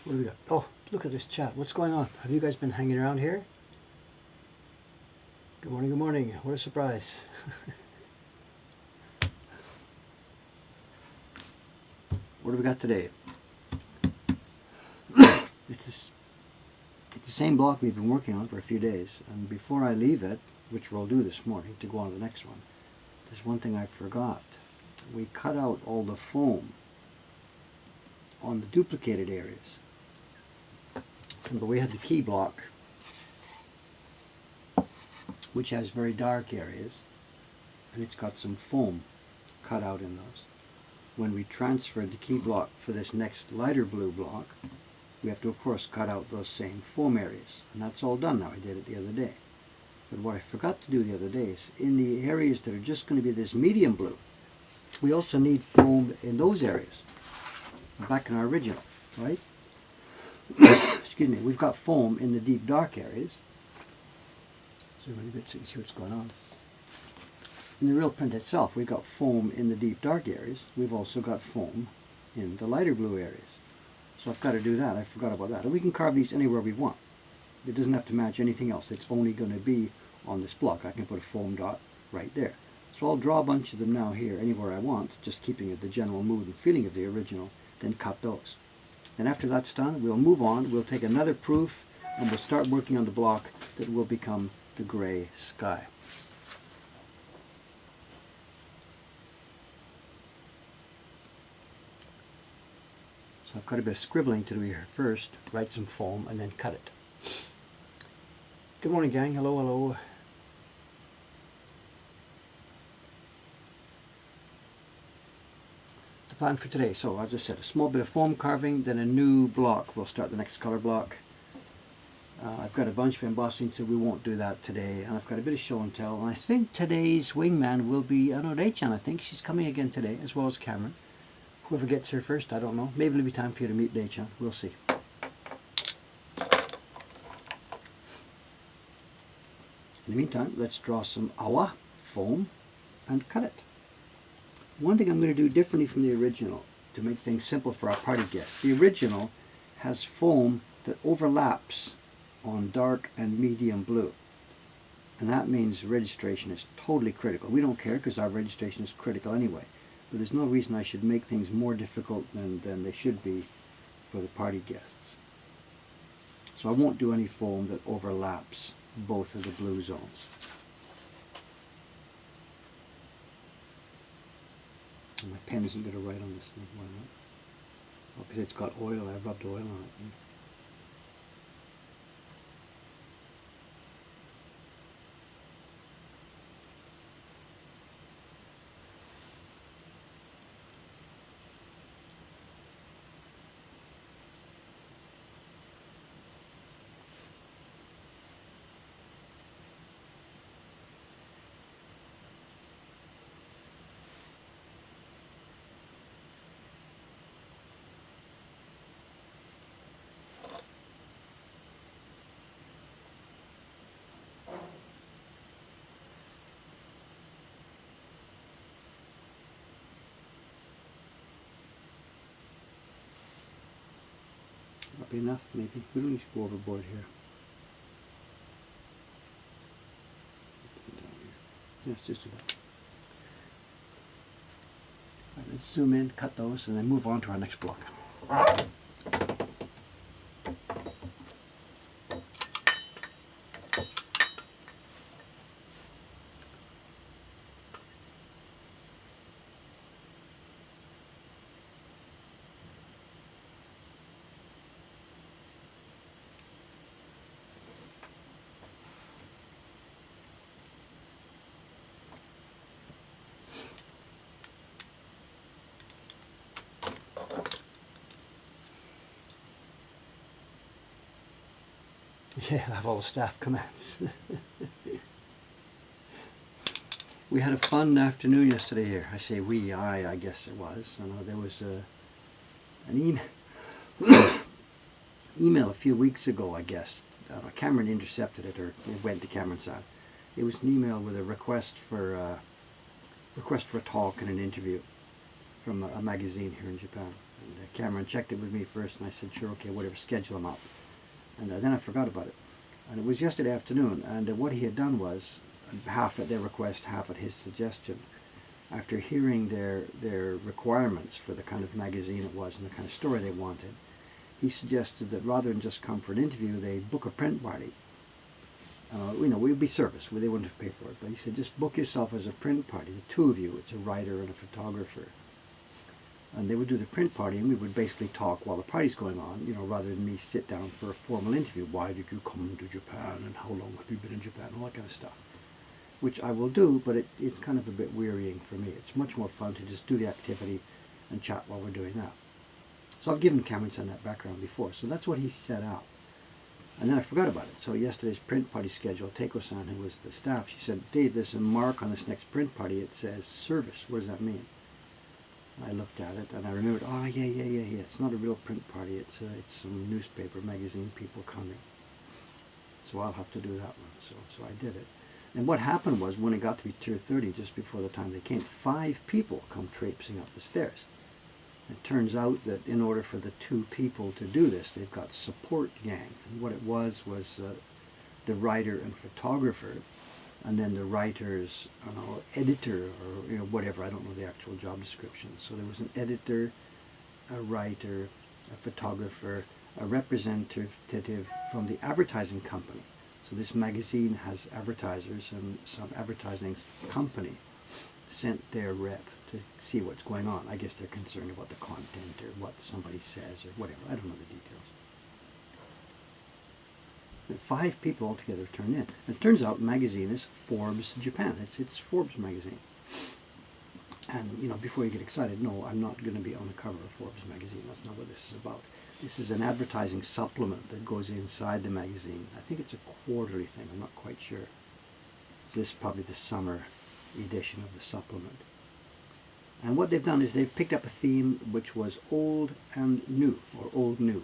What do we got? Oh, look at this chat. What's going on? Have you guys been hanging around here? Good morning, good morning. What a surprise. What do we got today? It's the same block we've been working on for a few days. And before I leave it, which we'll do this morning to go on to the next one, there's one thing I forgot. We cut out all the foam on the duplicated areas. But we had the key block, which has very dark areas, and it's got some foam cut out in those. When we transferred the key block for this next lighter blue block, we have to of course cut out those same foam areas, and that's all done now. I did it the other day. But what I forgot to do the other day is in the areas that are just going to be this medium blue, we also need foam in those areas, back in our original, right? Excuse me, we've got foam in the deep dark areas. Zoom in a bit so you can see what's going on. In the real print itself, we've got foam in the deep dark areas. We've also got foam in the lighter blue areas. So I've got to do that. I forgot about that. And we can carve these anywhere we want. It doesn't have to match anything else. It's only going to be on this block. I can put a foam dot right there. So I'll draw a bunch of them now here, anywhere I want, just keeping it the general mood and feeling of the original, then cut those. Then after that's done, we'll move on. We'll take another proof, and we'll start working on the block that will become the gray sky. So I've got a bit of scribbling to do here first, write some foam, and then cut it. Good morning, gang. Hello, hello. The plan for today. So as I said, a small bit of foam carving, then a new block. We'll start the next color block. I've got a bunch of embossing, so we won't do that today. And I've got a bit of show and tell. And I think today's wingman will be, I don't know, Rei-chan. I think she's coming again today, as well as Cameron. Whoever gets here first, I don't know. Maybe it'll be time for you to meet Rei-chan. We'll see. In the meantime, let's draw some awa, foam, and cut it. One thing I'm going to do differently from the original to make things simple for our party guests. The original has foam that overlaps on dark and medium blue. And that means registration is totally critical. We don't care because our registration is critical anyway. But there's no reason I should make things more difficult than they should be for the party guests. So I won't do any foam that overlaps both of the blue zones. And my pen isn't going to write on this thing. Why not? Oh, because it's got oil. I've rubbed oil on it. That'll be enough, maybe. We don't need to go overboard here. Let's just do that. Right, let's zoom in, cut those, and then move on to our next block. Yeah, I have all the staff comments. We had a fun afternoon yesterday here. I say we, I guess it was. I know there was an email a few weeks ago, I guess. Cameron intercepted it, or it went to Cameron's side. It was an email with a request for a talk and an interview from a magazine here in Japan. And Cameron checked it with me first, and I said, sure, okay, whatever, schedule them out. And then I forgot about it. And it was yesterday afternoon, and what he had done was, half at their request, half at his suggestion, after hearing their requirements for the kind of magazine it was and the kind of story they wanted, he suggested that rather than just come for an interview, they book a print party. We'd be service, they wouldn't have to pay for it, but he said, just book yourself as a print party, the two of you, it's a writer and a photographer. And they would do the print party, and we would basically talk while the party's going on, rather than me sit down for a formal interview. Why did you come to Japan, and how long have you been in Japan, all that kind of stuff. Which I will do, but it's kind of a bit wearying for me. It's much more fun to just do the activity and chat while we're doing that. So I've given Cameron-san that background before, so that's what he set out. And then I forgot about it. So yesterday's print party schedule, Teiko-san, who was the staff, she said, Dave, there's a mark on this next print party. It says service. What does that mean? I looked at it and I remembered, yeah. It's not a real print party. It's some newspaper, magazine people coming. So I'll have to do that one. So I did it. And what happened was, when it got to be 2:30, just before the time they came, 5 people come traipsing up the stairs. It turns out that in order for the 2 people to do this, they've got support gang. And what it was the writer and photographer, and then the writer's editor, or whatever. I don't know the actual job description. So there was an editor, a writer, a photographer, a representative from the advertising company. So this magazine has advertisers, and some advertising company sent their rep to see what's going on. I guess they're concerned about the content or what somebody says or whatever. I don't know the details. But 5 people altogether turned in. And it turns out the magazine is Forbes Japan. It's Forbes magazine. And, before you get excited, no, I'm not going to be on the cover of Forbes magazine. That's not what this is about. This is an advertising supplement that goes inside the magazine. I think it's a quarterly thing. I'm not quite sure. So this is probably the summer edition of the supplement. And what they've done is they've picked up a theme which was old and new, or old/new.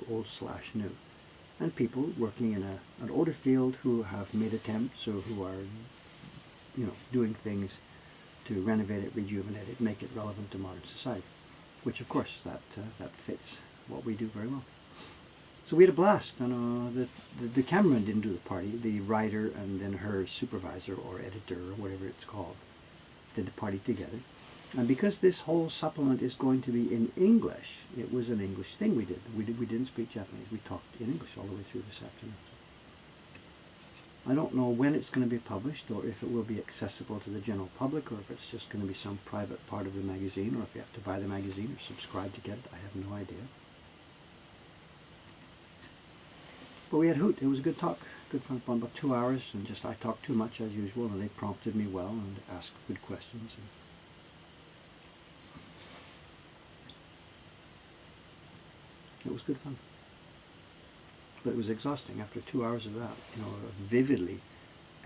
And people working in an older field who have made attempts, or who are, doing things to renovate it, rejuvenate it, make it relevant to modern society. Which, of course, that fits what we do very well. So we had a blast. And the cameraman didn't do the party. The writer and then her supervisor or editor or whatever it's called did the party together. And because this whole supplement is going to be in English, it was an English thing we did. We didn't speak Japanese. We talked in English all the way through this afternoon. I don't know when it's going to be published, or if it will be accessible to the general public, or if it's just going to be some private part of the magazine, or if you have to buy the magazine or subscribe to get it. I have no idea. But we had a hoot. It was a good talk. Good fun. About 2 hours, and I talked too much as usual, and they prompted me well and asked good questions. It was good fun. But it was exhausting after 2 hours of that, vividly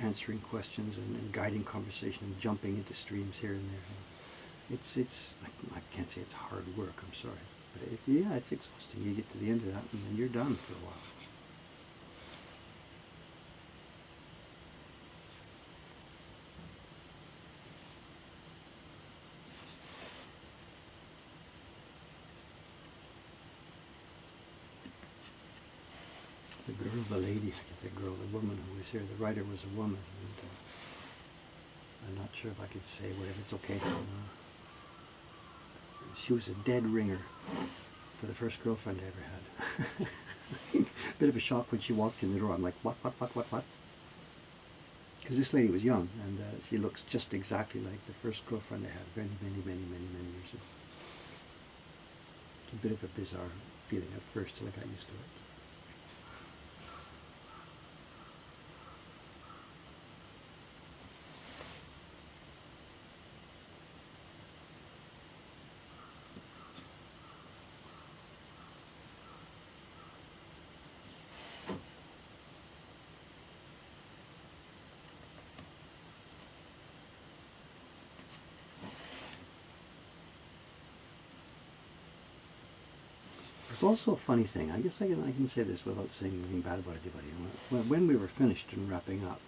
answering questions and guiding conversation and jumping into streams here and there. I can't say it's hard work, I'm sorry. But it's exhausting. You get to the end of that and then you're done for a while. The woman who was here, the writer was a woman, and I'm not sure if I could say whatever, it's okay. She was a dead ringer for the first girlfriend I ever had. Bit of a shock when she walked in the door. I'm like, what? Because this lady was young, and she looks just exactly like the first girlfriend I had many years ago. A bit of a bizarre feeling at first till I got used to it. It's also a funny thing. I guess I can say this without saying anything bad about anybody. When we were finished and wrapping up,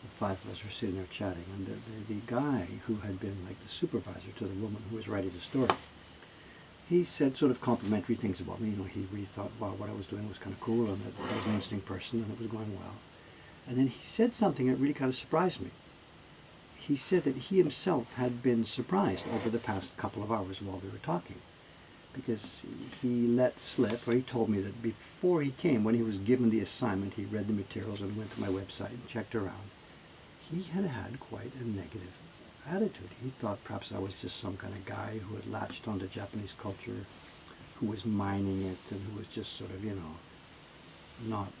the 5 of us were sitting there chatting, and the guy who had been like the supervisor to the woman who was writing the story, he said sort of complimentary things about me. You know, he really thought, wow, what I was doing was kind of cool, and that I was an interesting person, and it was going well. And then he said something that really kind of surprised me. He said that he himself had been surprised over the past couple of hours while we were talking, because he let slip, or he told me that before he came, when he was given the assignment, he read the materials and went to my website and checked around. He had had quite a negative attitude. He thought perhaps I was just some kind of guy who had latched onto Japanese culture, who was mining it, and who was just sort of, you know, not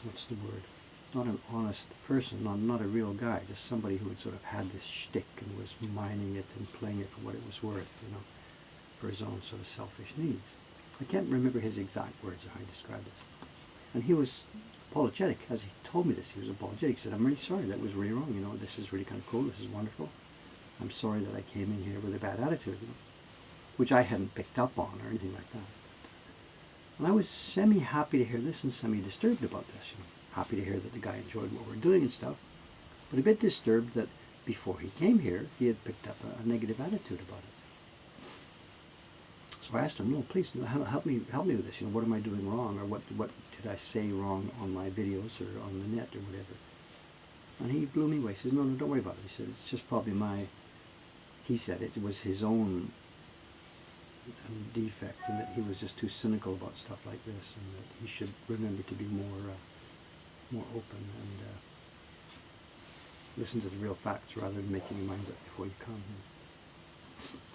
what's the word? Not an honest person, not a real guy, just somebody who had sort of had this shtick and was mining it and playing it for what it was worth, you know, for his own sort of selfish needs. I can't remember his exact words or how he described this. And he was apologetic. As he told me this, he was apologetic. He said, I'm really sorry, that was really wrong, you know, this is really kind of cool, this is wonderful. I'm sorry that I came in here with a bad attitude, you know, which I hadn't picked up on or anything like that. And I was semi-happy to hear this and semi-disturbed about this, you know. Happy to hear that the guy enjoyed what we're doing and stuff, but a bit disturbed that before he came here, he had picked up a negative attitude about it. So I asked him, no, please, no, help me with this. You know, what am I doing wrong, or what did I say wrong on my videos or on the net or whatever? And he blew me away. He says, no, don't worry about it. He said, it's just probably he said it was his own defect, and that he was just too cynical about stuff like this, and that he should remember to be more open and listen to the real facts rather than making your mind up before you come.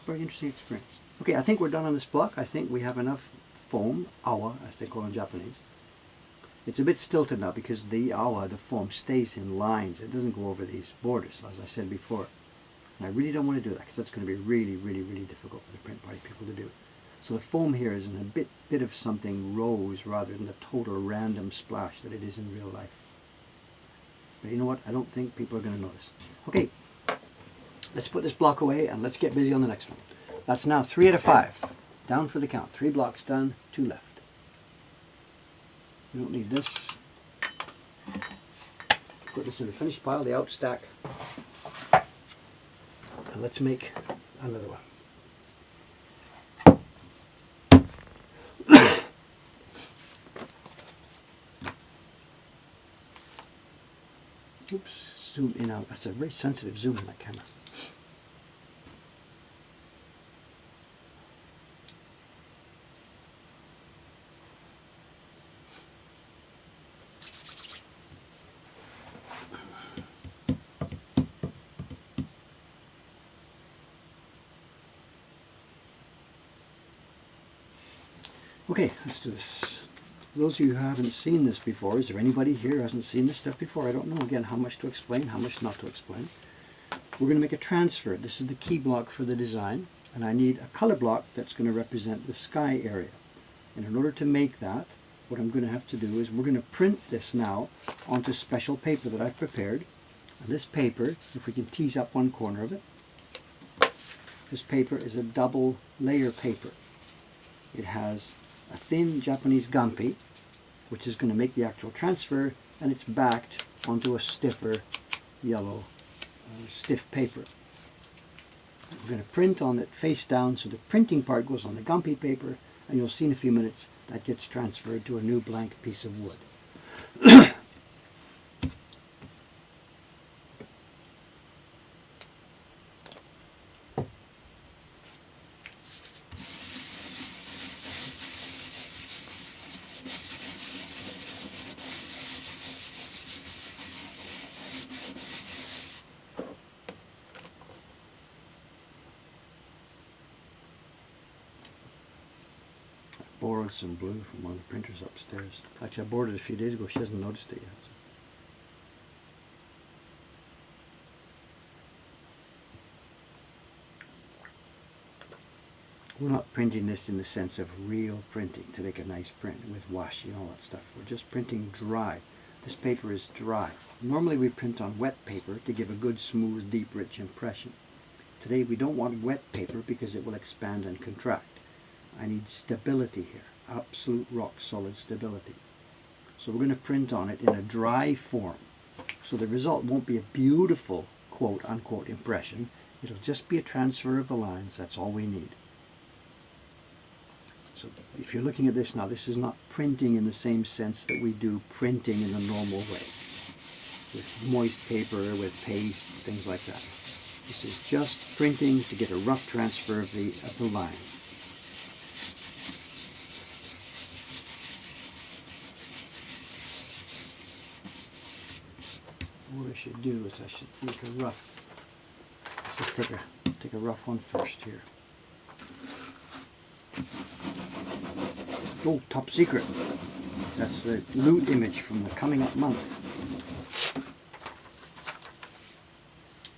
Very interesting experience. Okay, I think we're done on this block. I think we have enough foam, awa, as they call it in Japanese. It's a bit stilted now because the awa, the foam, stays in lines. It doesn't go over these borders, as I said before. And I really don't want to do that because that's going to be really, really, really difficult for the print party people to do. So the foam here is in a bit of something rose rather than the total random splash that it is in real life. But you know what? I don't think people are going to notice. Okay, let's put this block away and let's get busy on the next one. That's now 3 out of 5. Down for the count. 3 blocks done, 2 left. We don't need this. Put this in the finished pile, the out stack. And let's make another one. Oops, zoom in out. That's a very sensitive zoom on that camera. Okay, let's do this. For those of you who haven't seen this before, is there anybody here who hasn't seen this stuff before? I don't know, again, how much to explain, how much not to explain. We're going to make a transfer. This is the key block for the design, and I need a color block that's going to represent the sky area. And in order to make that, what I'm going to have to do is we're going to print this now onto special paper that I've prepared. And this paper, if we can tease up one corner of it, this paper is a double layer paper. It has a thin Japanese gampi, which is going to make the actual transfer, and it's backed onto a stiffer yellow stiff paper. We're going to print on it face down, so the printing part goes on the gampi paper, and you'll see in a few minutes that gets transferred to a new blank piece of wood. Borrowed some blue from one of the printers upstairs. Actually, I borrowed it a few days ago. She hasn't noticed it yet. We're not printing this in the sense of real printing to make a nice print with washi and all that stuff. We're just printing dry. This paper is dry. Normally we print on wet paper to give a good, smooth, deep, rich impression. Today we don't want wet paper because it will expand and contract. I need stability here, absolute rock solid stability. So we're going to print on it in a dry form. So the result won't be a beautiful quote unquote impression. It'll just be a transfer of the lines. That's all we need. So if you're looking at this now, this is not printing in the same sense that we do printing in the normal way, with moist paper, with paste, things like that. This is just printing to get a rough transfer of the lines. What I should do is I should make a rough. Let's just take a rough one first here. Oh, top secret. That's the loot image from the coming up month.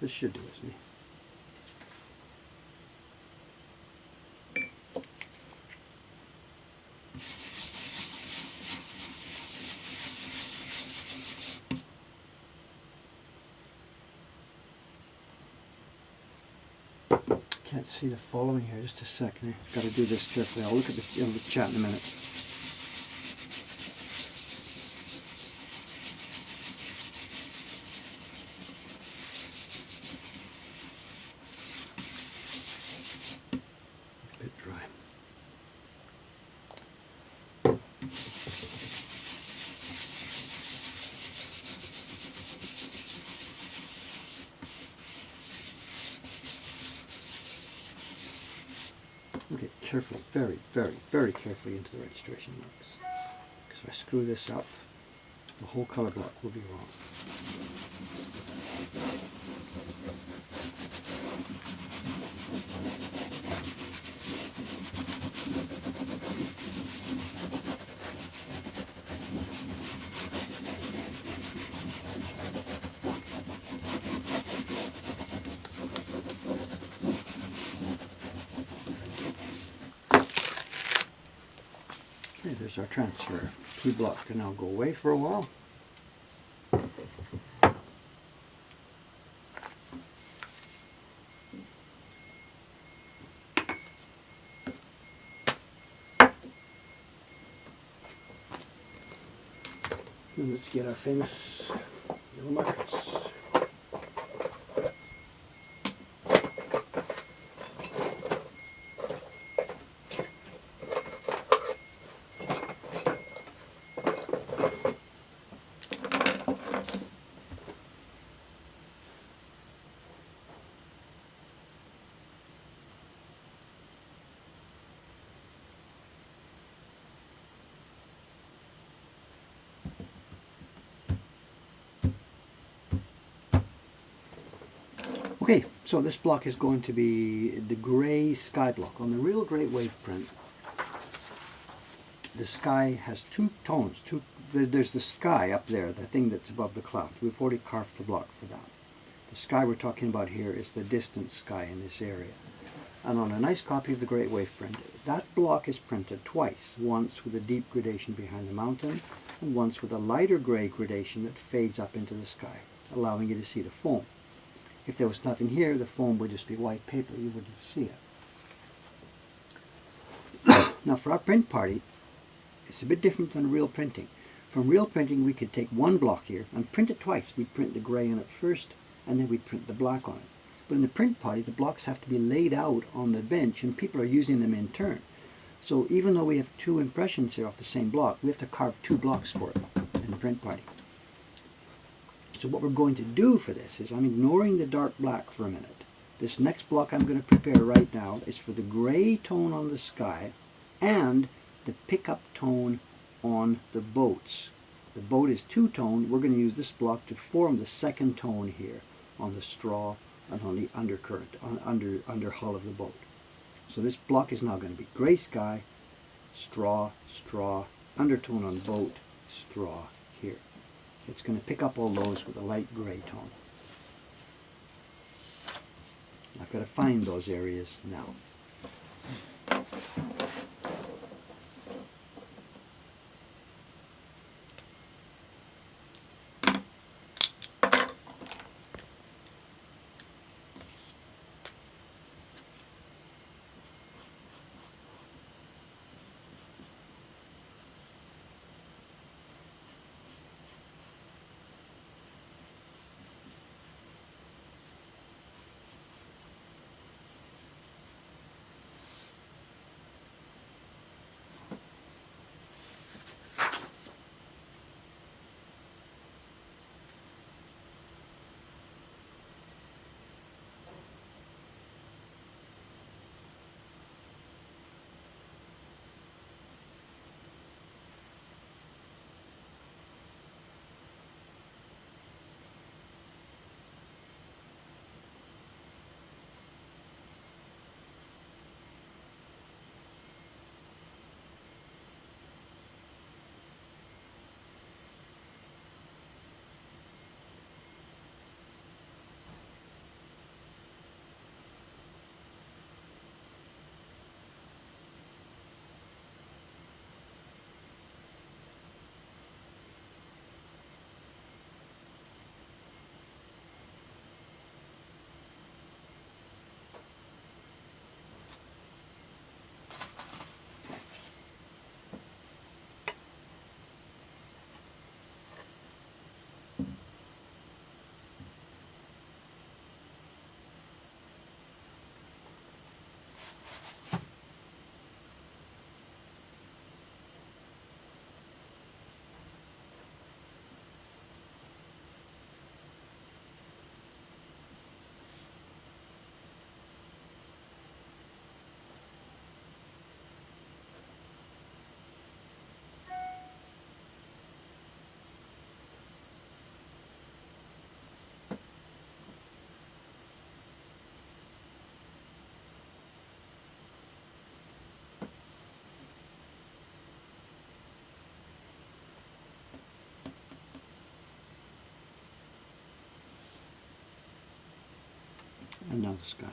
This should do, isn't it? Can't see the following here. Just a second. I've got to do this carefully. I'll look at the chat in a minute. A bit dry. Okay, carefully, very, very, very carefully into the registration marks. Because if I screw this up, the whole color block will be wrong. Okay, there's our transfer. Key block can now go away for a while. And let's get our famous yellow markers. Okay, so this block is going to be the gray sky block. On the real great wave print, the sky has two tones. There's the sky up there, the thing that's above the clouds. We've already carved the block for that. The sky we're talking about here is the distant sky in this area. And on a nice copy of the great wave print, that block is printed twice. Once with a deep gradation behind the mountain, and once with a lighter gray gradation that fades up into the sky, allowing you to see the foam. If there was nothing here, the foam would just be white paper. You wouldn't see it. Now for our print party, it's a bit different than real printing. From real printing, we could take one block here and print it twice. We'd print the gray on it first, and then we'd print the black on it. But in the print party, the blocks have to be laid out on the bench, and people are using them in turn. So even though we have two impressions here off the same block, we have to carve two blocks for it in the print party. So what we're going to do for this is, I'm ignoring the dark black for a minute. This next block I'm going to prepare right now is for the gray tone on the sky and the pickup tone on the boats. The boat is two-tone. We're going to use this block to form the second tone here on the straw and on the undercurrent, under hull of the boat. So this block is now going to be gray sky, straw, straw, undertone on boat, straw here. It's going to pick up all those with a light gray tone. I've got to find those areas now. now the sky.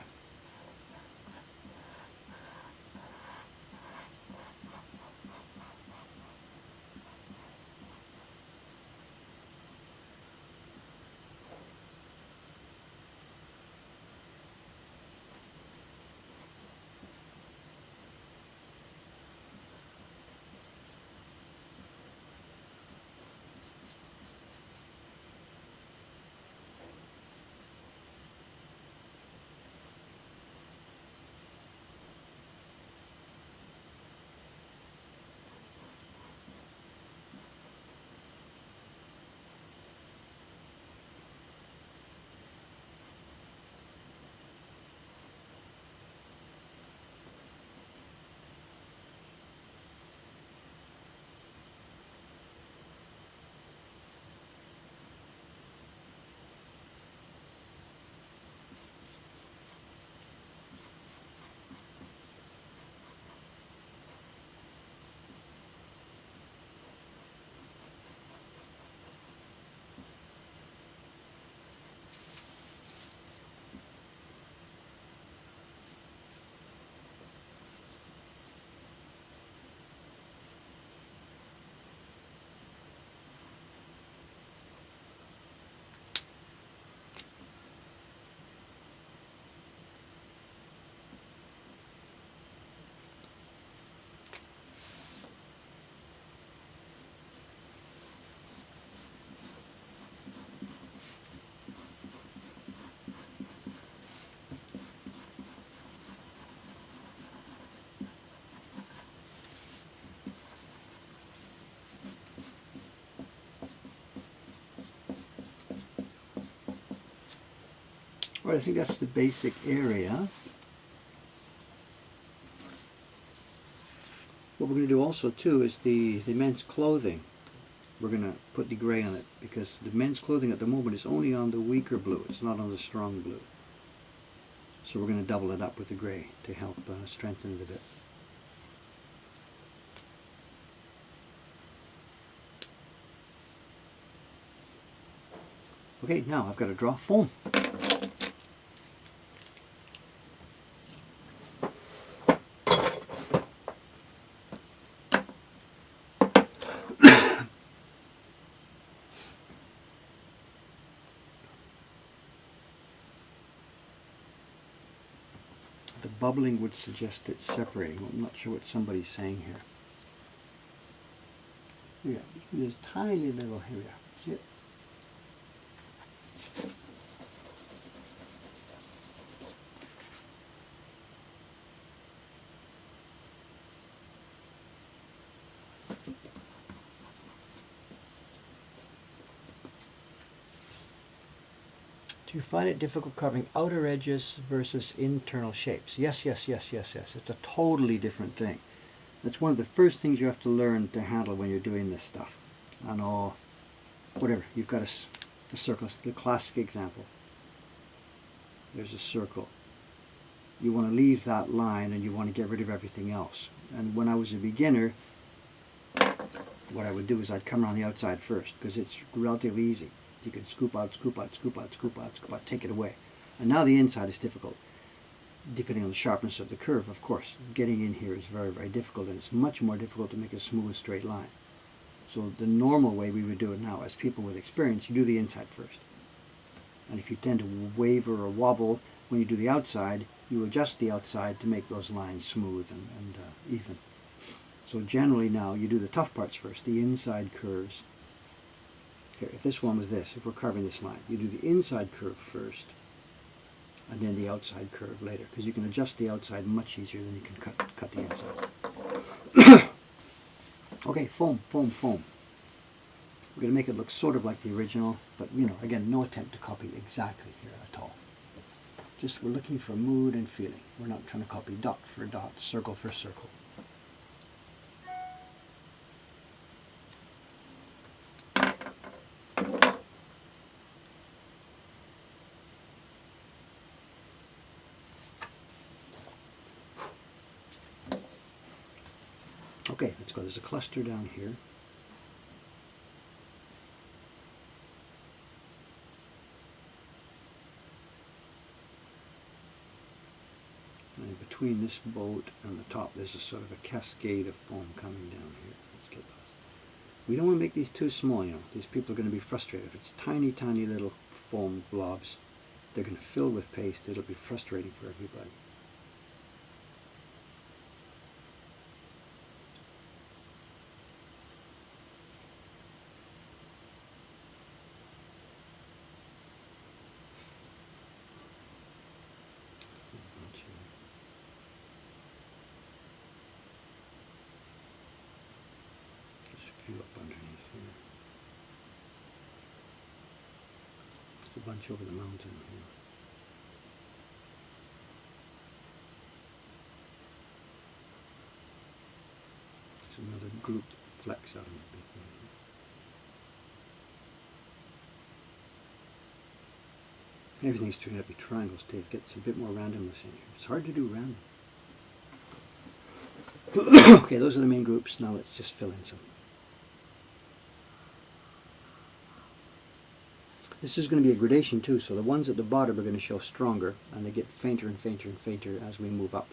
Well, I think that's the basic area. What we're going to do also too is the men's clothing. We're going to put the gray on it because the men's clothing at the moment is only on the weaker blue. It's not on the strong blue. So we're going to double it up with the gray to help strengthen it a bit. Okay, now I've got to draw foam. The bubbling would suggest it's separating. I'm not sure what somebody's saying here. Yeah, there's tiny little here. See it? Do you find it difficult carving outer edges versus internal shapes? Yes, yes, yes, yes, yes. It's a totally different thing. That's one of the first things you have to learn to handle when you're doing this stuff. On all, whatever, you've got the circle, the classic example. There's a circle. You want to leave that line and you want to get rid of everything else. And when I was a beginner, what I would do is I'd come around the outside first because it's relatively easy. You can scoop out, scoop out, scoop out, scoop out, scoop out, take it away. And now the inside is difficult, depending on the sharpness of the curve, of course. Getting in here is very, very difficult, and it's much more difficult to make a smooth, straight line. So the normal way we would do it now, as people with experience, you do the inside first. And if you tend to waver or wobble when you do the outside, you adjust the outside to make those lines smooth and even. So generally now, you do the tough parts first, the inside curves. Here, if this one was this, if we're carving this line, you do the inside curve first, and then the outside curve later, because you can adjust the outside much easier than you can cut the inside. Okay, foam, foam, foam. We're going to make it look sort of like the original, but again, no attempt to copy exactly here at all. Just we're looking for mood and feeling. We're not trying to copy dot for dot, circle for circle. Okay, let's go. There's a cluster down here. between this boat and the top, there's a sort of a cascade of foam coming down here. Let's get those. We don't want to make these too small, you know. These people are going to be frustrated. If it's tiny, tiny little foam blobs, they're going to fill with paste. It'll be frustrating for everybody. Up underneath here. There's a bunch over the mountain here. There's another group flecks out of the big one. Everything's turning out to be triangles, Dave. It gets a bit more randomness in here. It's hard to do random. Okay, those are the main groups. Now let's just fill in some. This is going to be a gradation too, so the ones at the bottom are going to show stronger, and they get fainter and fainter and fainter as we move up.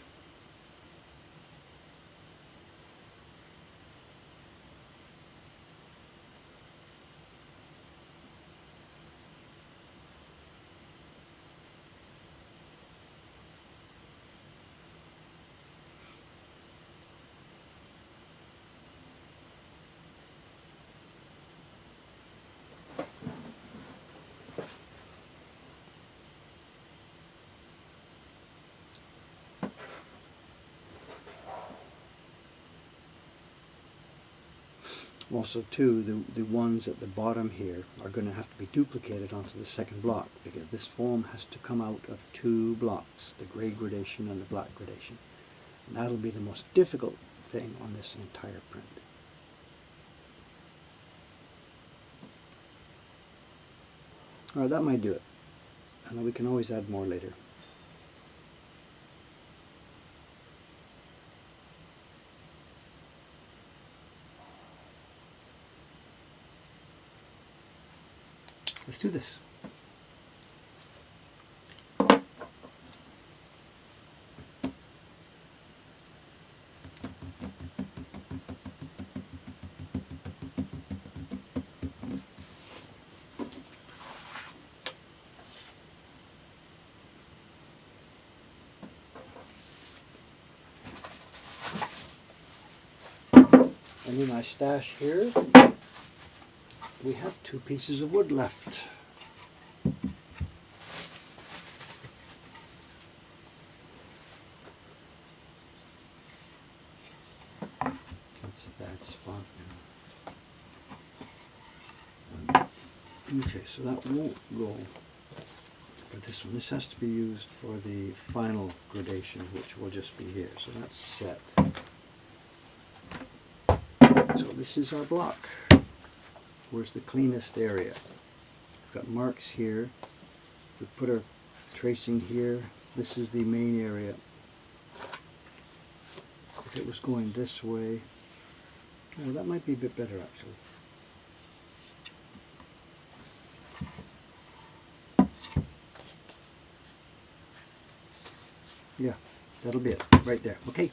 Also too, the ones at the bottom here are going to have to be duplicated onto the second block, because this foam has to come out of two blocks, the gray gradation and the black gradation. And that'll be the most difficult thing on this entire print. Alright, that might do it. And we can always add more later. Let's do this. And in my stash here, we have 2 pieces of wood left. That's a bad spot now. Okay, so that won't go for this one. This has to be used for the final gradation, which will just be here. So that's set. So this is our block. Where's the cleanest area? We've got marks here. We put our tracing here. This is the main area. If it was going this way, oh, that might be a bit better actually. Yeah, that'll be it right there. Okay.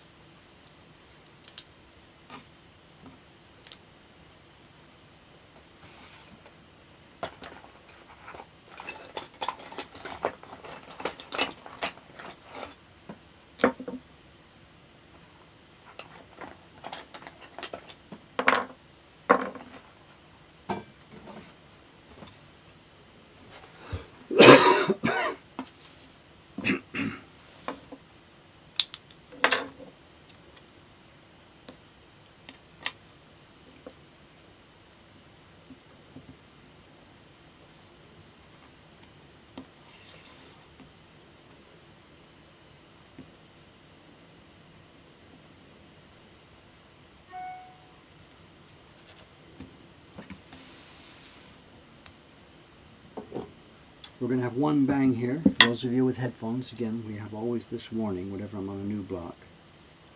We're going to have one bang here. For those of you with headphones, again, we have always this warning whenever I'm on a new block.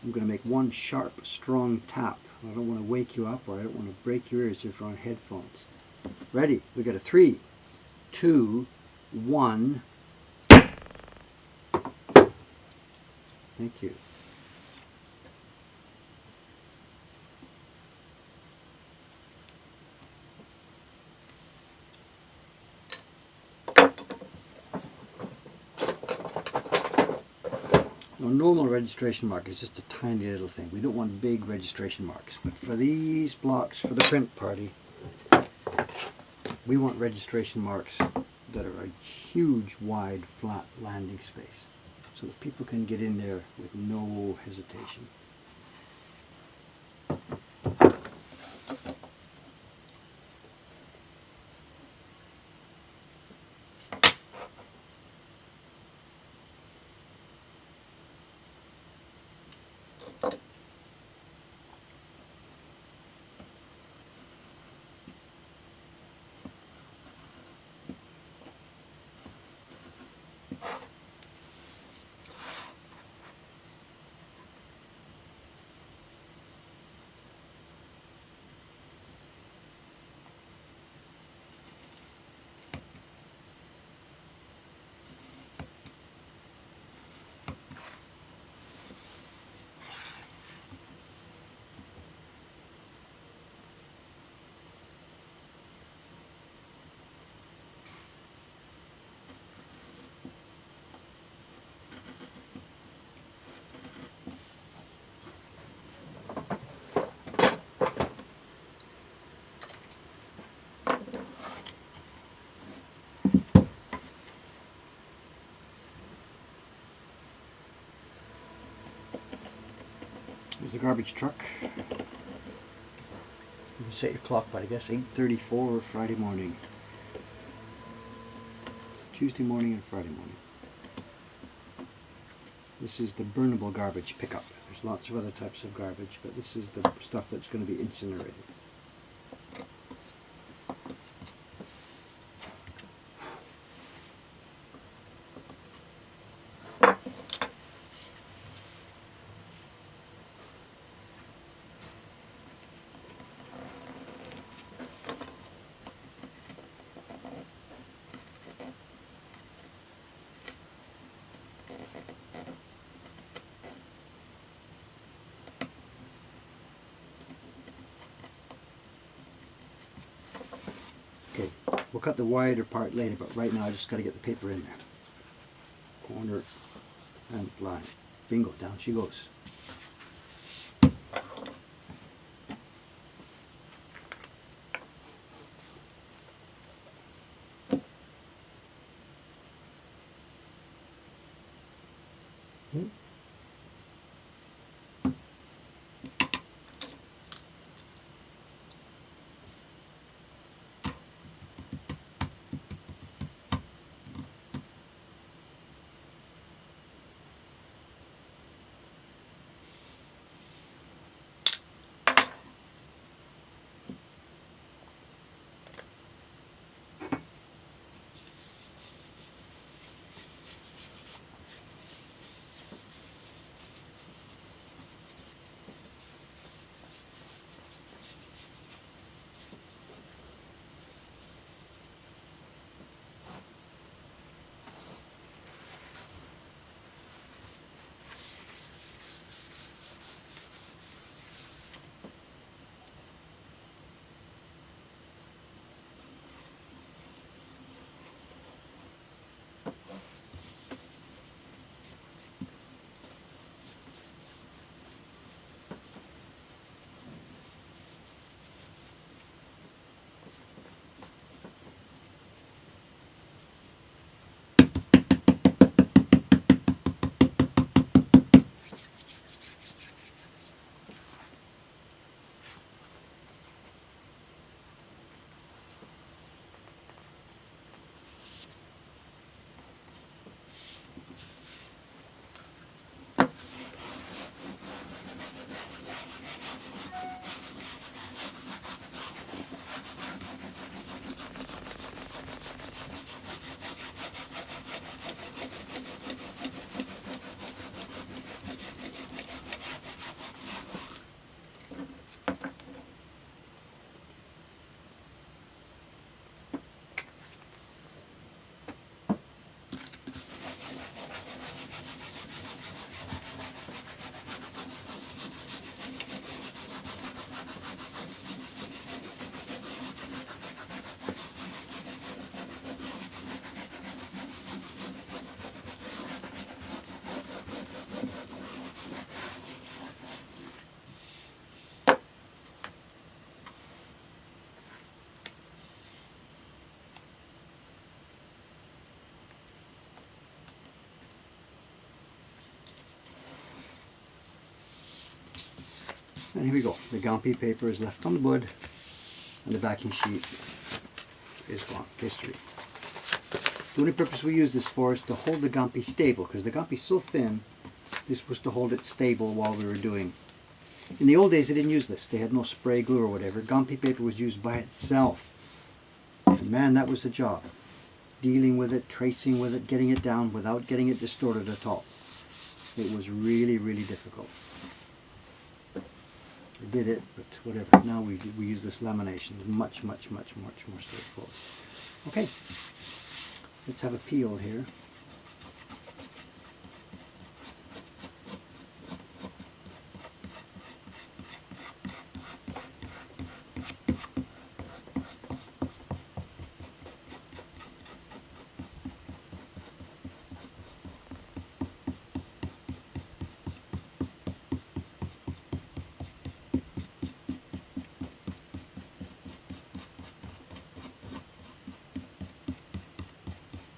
I'm going to make one sharp, strong tap. I don't want to wake you up, or I don't want to break your ears if you're on headphones. Ready? We got a 3, 2, 1. Thank you. Now, normal registration mark is just a tiny little thing. We don't want big registration marks. But for these blocks, for the print party, we want registration marks that are a huge, wide, flat landing space, so that people can get in there with no hesitation. There's a garbage truck. You can set your clock by, I guess, 8:34 Friday morning. Tuesday morning and Friday morning. This is the burnable garbage pickup. There's lots of other types of garbage, but this is the stuff that's going to be incinerated. Okay, we'll cut the wider part later, but right now I just got to get the paper in there. Corner and line. Bingo, down she goes. And here we go. The gampi paper is left on the wood, and the backing sheet is gone. History. The only purpose we use this for is to hold the gampi stable, because the gampi is so thin, this was to hold it stable while we were doing. In the old days they didn't use this. They had no spray glue or whatever. Gampi paper was used by itself. And man, that was the job. Dealing with it, tracing with it, getting it down without getting it distorted at all. It was really, really difficult. We did it, but whatever. Now we use this lamination. It's much more straightforward. Okay, let's have a peel here.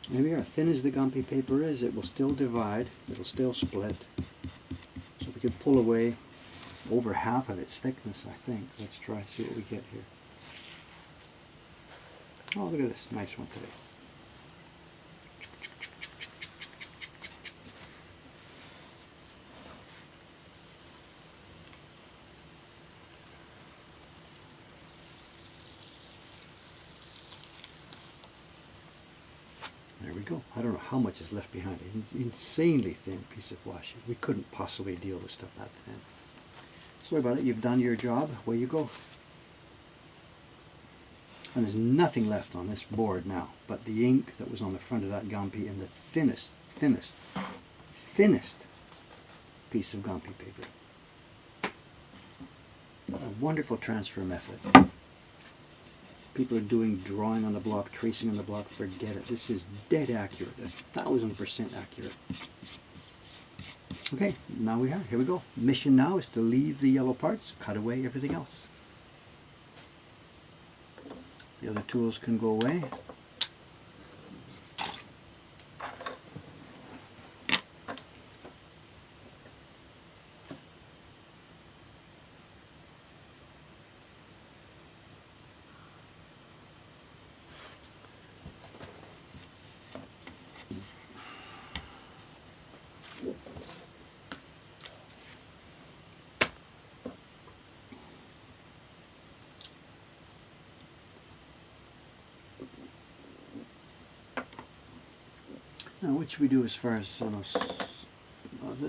There we are. Thin as the gampi paper is, it will still divide, it will still split. So we could pull away over half of its thickness, I think. Let's try, see what we get here. Oh, look at this, nice one today. There we go. I don't know how much is left behind it. Insanely thin piece of washi. We couldn't possibly deal with stuff that thin. Sorry about it. You've done your job. Away you go. And there's nothing left on this board now but the ink that was on the front of that gampi and the thinnest piece of gampi paper. A wonderful transfer method. People are doing drawing on the block, tracing on the block, forget it. This is dead accurate, 1000% accurate. Okay, now we are, here we go. Mission now is to leave the yellow parts, cut away everything else. The other tools can go away. Now, what should we do as far as, let's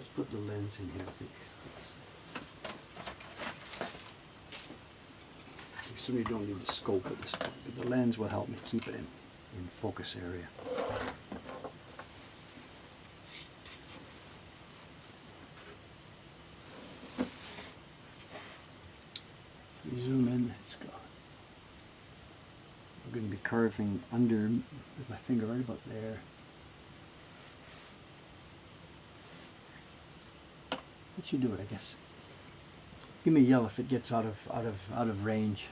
put the lens in here, I think. We certainly don't need the scope at this point, but the lens will help me keep it in focus area. Zoom in, it's gone. We're going to be carving under with my finger right about there. That should do it, I guess. Give me a yell if it gets out of range.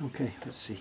Okay, let's see.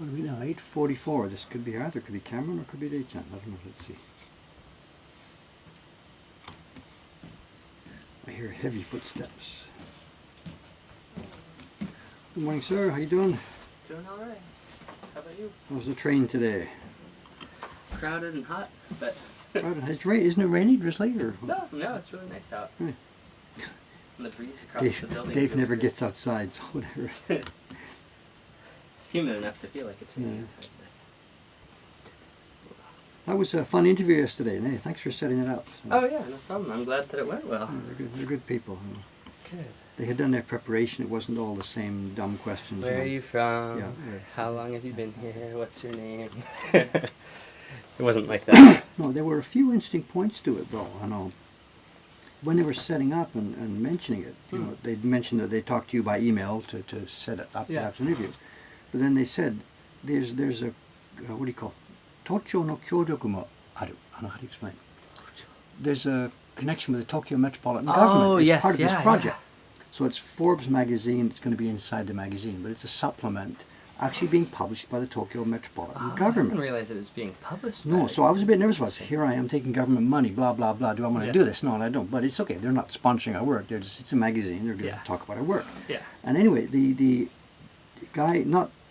What are we now? 8:44. This could be either. Could be Cameron or could be Rei-chan. I don't know. Let's see. I hear heavy footsteps. Good morning, sir. How you doing? Doing all right. How about you? How's the train today? Crowded and hot, but It's rain. Isn't it rainy, drizzly, or? no, it's really nice out. Right. And the breeze across the building. Dave feels never good. gets outside, so whatever. It's humid enough to feel like it's raining outside. That was a fun interview yesterday, and hey, thanks for setting it up. So, Oh yeah, no problem. I'm glad that it went well. they're good people. Good. They had done their preparation. It wasn't all the same dumb questions. Where are you from? Yeah. How long have you been here? What's your name? It wasn't like that. No, there were a few interesting points to it, though. I know. When they were setting up and mentioning it, you know, they'd mentioned that they talked to you by email to set it up to have an interview. But then they said, there's a, what do you call it? Tocho no kyōryoku mo aru. I don't know how to explain. There's a connection with the Tokyo Metropolitan Government as part of this project. So it's Forbes magazine. It's going to be inside the magazine, but it's a supplement actually being published by the Tokyo Metropolitan Government. I didn't realize it was being published. No, so I was a bit nervous about it. Here I am taking government money, blah, blah, blah. Do I want to do this? No, and I don't. But it's okay. They're not sponsoring our work. It's a magazine. They're going to talk about our work. Yeah. And anyway, the guy,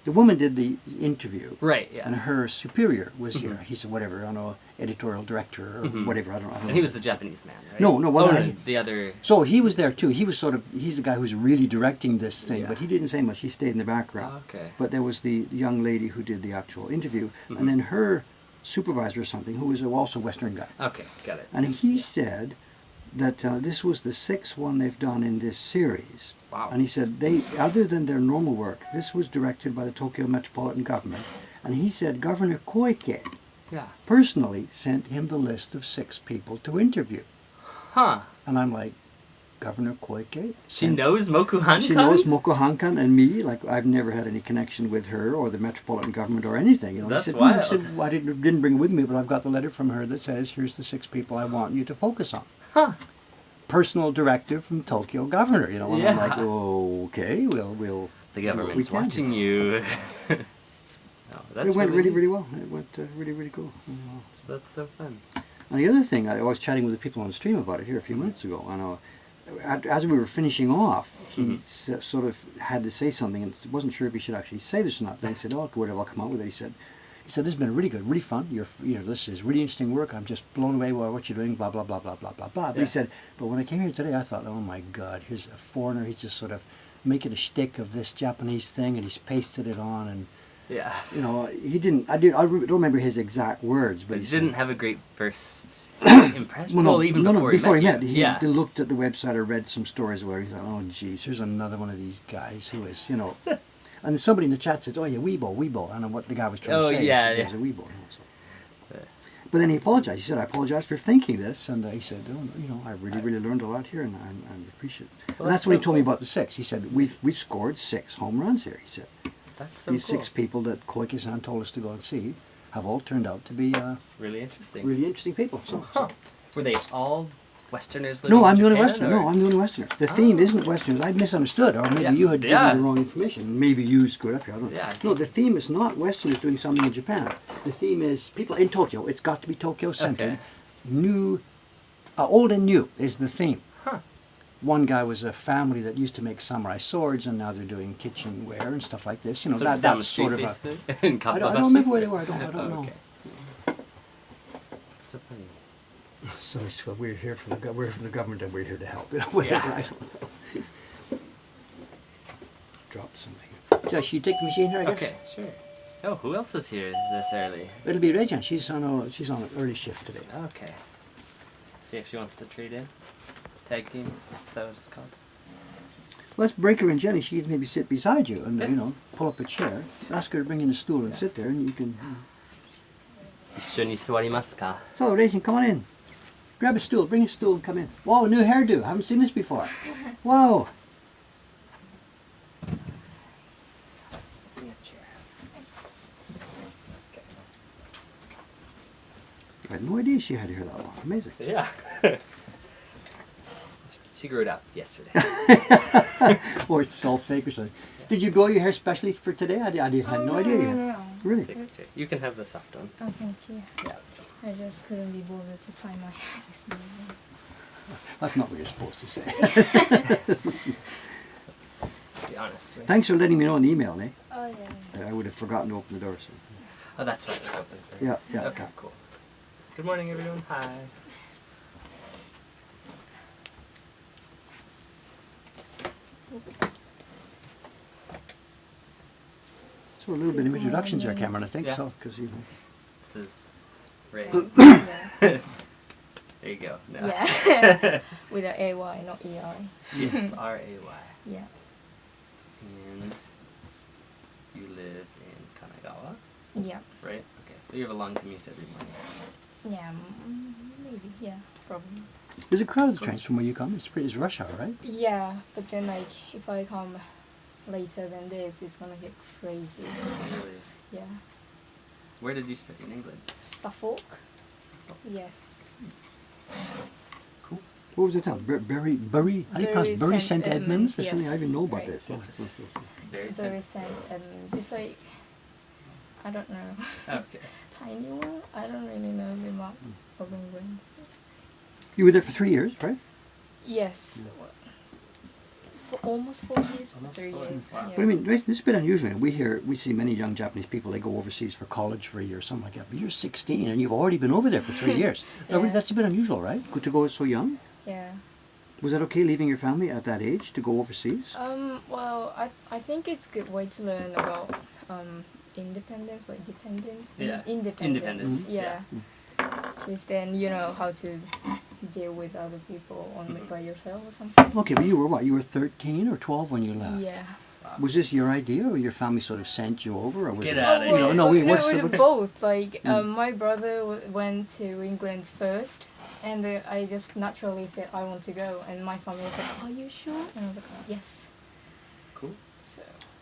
the woman did the interview. Right, yeah. And her superior was here. He said, whatever, I don't know, editorial director or whatever. I don't know. And he was the Japanese man, right? No, well, the other... So he was there too. He was he's the guy who's really directing this thing, but he didn't say much. He stayed in the background. Oh, okay. But there was the young lady who did the actual interview, and then her supervisor or something, who was also a Western guy. Okay, got it. And he said that this was the sixth one they've done in this series. Wow. And he said other than their normal work, this was directed by the Tokyo Metropolitan Government. And he said Governor Koike personally sent him the list of 6 people to interview. Huh. And I'm like, Governor Koike? She knows Mokuhankan? She knows Mokuhankan and me. Like, I've never had any connection with her or the Metropolitan Government or anything. You know, That's he said, wild. He said, well, I didn't bring it with me, but I've got the letter from her that says, here's the 6 people I want you to focus on. Huh. Personal directive from Tokyo Governor, you know, and I'm like, Yeah. okay, we'll The do what we government's can do. watching you. That's It went really well. It went really, really cool. That's so fun. And the other thing, I was chatting with the people on the stream about it here a few minutes ago. I know, as we were finishing off, he sort of had to say something, and wasn't sure if he should actually say this or not. Then I said, "Oh, whatever, I'll come out with it." He said, "This has been really good, really fun. This is really interesting work. I'm just blown away by what you're doing. Blah blah blah blah blah blah blah." But he said, "But when I came here today, I thought, oh my God, here's a foreigner. He's just sort of making a shtick of this Japanese thing, and he's pasted it on and." Yeah. You know, he didn't. I don't remember his exact words, but He he didn't said, have a great first impression. Even before he met you. He looked at the website or read some stories where he thought, oh, geez, here's another one of these guys who is, you know. And somebody in the chat said, oh, yeah, Weibo. I don't know what the guy was trying to say. He said, He's a Weibo. You know, so. But then he apologized. He said, I apologize for thinking this. And he said, oh, you know, I really learned a lot here, and I appreciate it. Well, and that's when he told me about the 6. He said, we've scored 6 home runs here, he said. That's so These cool. 6 people that Koike-san told us to go and see have all turned out to be really interesting. really interesting people. So. Were they all Westerners living No, I'm in the only Japan, Westerner. or? No, I'm the only Westerner. The theme isn't Westerners. I misunderstood, or maybe you had given me the wrong information. Maybe you screwed up here. I don't know. Yeah. No, the theme is not Westerners doing something in Japan. The theme is people in Tokyo. It's got to be Tokyo-centered. Okay. New, old and new is the theme. Huh. One guy was a family that used to make samurai swords, and now they're doing kitchenware and stuff like this. You know, So down the that's street, sort of a. basically? In I don't remember where they were. I don't know. Okay. So funny. So we're here from the government, and we're here to help. You know, whatever. Yeah. I don't know. Dropped something. Josh, you take the machine here, I guess. Okay, sure. Oh, who else is here this early? It'll be Rei-chan. She's on an early shift today. Okay. See if she wants to trade in. Tag team. Is that what it's called? Let's break her and Jenny. She can maybe sit beside you and Yeah. you know, pull up a chair. Ask her to bring in a stool and sit there, and you can. 一緒に座りますか? So Rei-chan, come on in. Grab a stool. Bring a stool and come in. Whoa, new hairdo. Haven't seen this before. Whoa. Bring a chair. I had no idea she had hair that long. Amazing. Yeah. She grew it out yesterday. Or it's self fake or something. Did you grow your hair specially for today? I had no idea. Really? Take a picture. You can have the soft one. Oh, thank you. Yeah. I just couldn't be bothered to tie my hair this morning. That's not what you're supposed to say. Be honest. Right? Thanks for letting me know in the email, eh? Oh, yeah. I would have forgotten to open the door. So. Oh, that's right. It's open. For Yeah, yeah. Okay, cool. Good morning, everyone. Hi. So a little bit of introductions there, Cameron, I think Yeah. so, because you know. This is Ray. Yeah. There you go. No. Yeah. With a AY, not EI. Yes, R-A-Y. Yeah. And you live in Kanagawa, Yeah. right? Okay, so you have a long commute every morning. Yeah, maybe. Yeah, probably. There's a crowded trains from where you come. It's rush hour, right? Yeah, but then like if I come later than this, it's gonna get crazy. So, Really? yeah. Where did you study in England? Suffolk. Yes. Cool. What was the town? Bury? How do you pronounce it? Bury St. Edmunds or something? I didn't know about right. this. Oh, so. Very Bury simple. St. Edmunds. It's like I don't know. Okay. Tiny one. I don't really know the map of England. You were there for 3 years, right? Yes. For almost 4 years, Almost 3 4 years. years, wow. Yeah. But I mean, this is a bit unusual. We see many young Japanese people. They go overseas for college for a year or something like that. But you're 16 and you've already been over there for 3 years. So Yeah. that's a bit unusual, right? Good to go so young. Yeah. Was that okay leaving your family at that age to go overseas? Well, I think it's a good way to learn about independence, but dependence. Yeah. Independence. Independence, Yeah. yeah. Because then you know how to deal with other people on Mhm. by yourself or something. Okay, but you were what? You were 13 or 12 when you left. Yeah. Wow. Was this your idea, or your family sort of sent you over, or was Get it? outta You know, here. no, wait, what's we the? did both. Like, Mm. my brother went to England first, and I just naturally said I want to go, and my family was like, "Are you sure?" And I was like, "Yes." Cool. So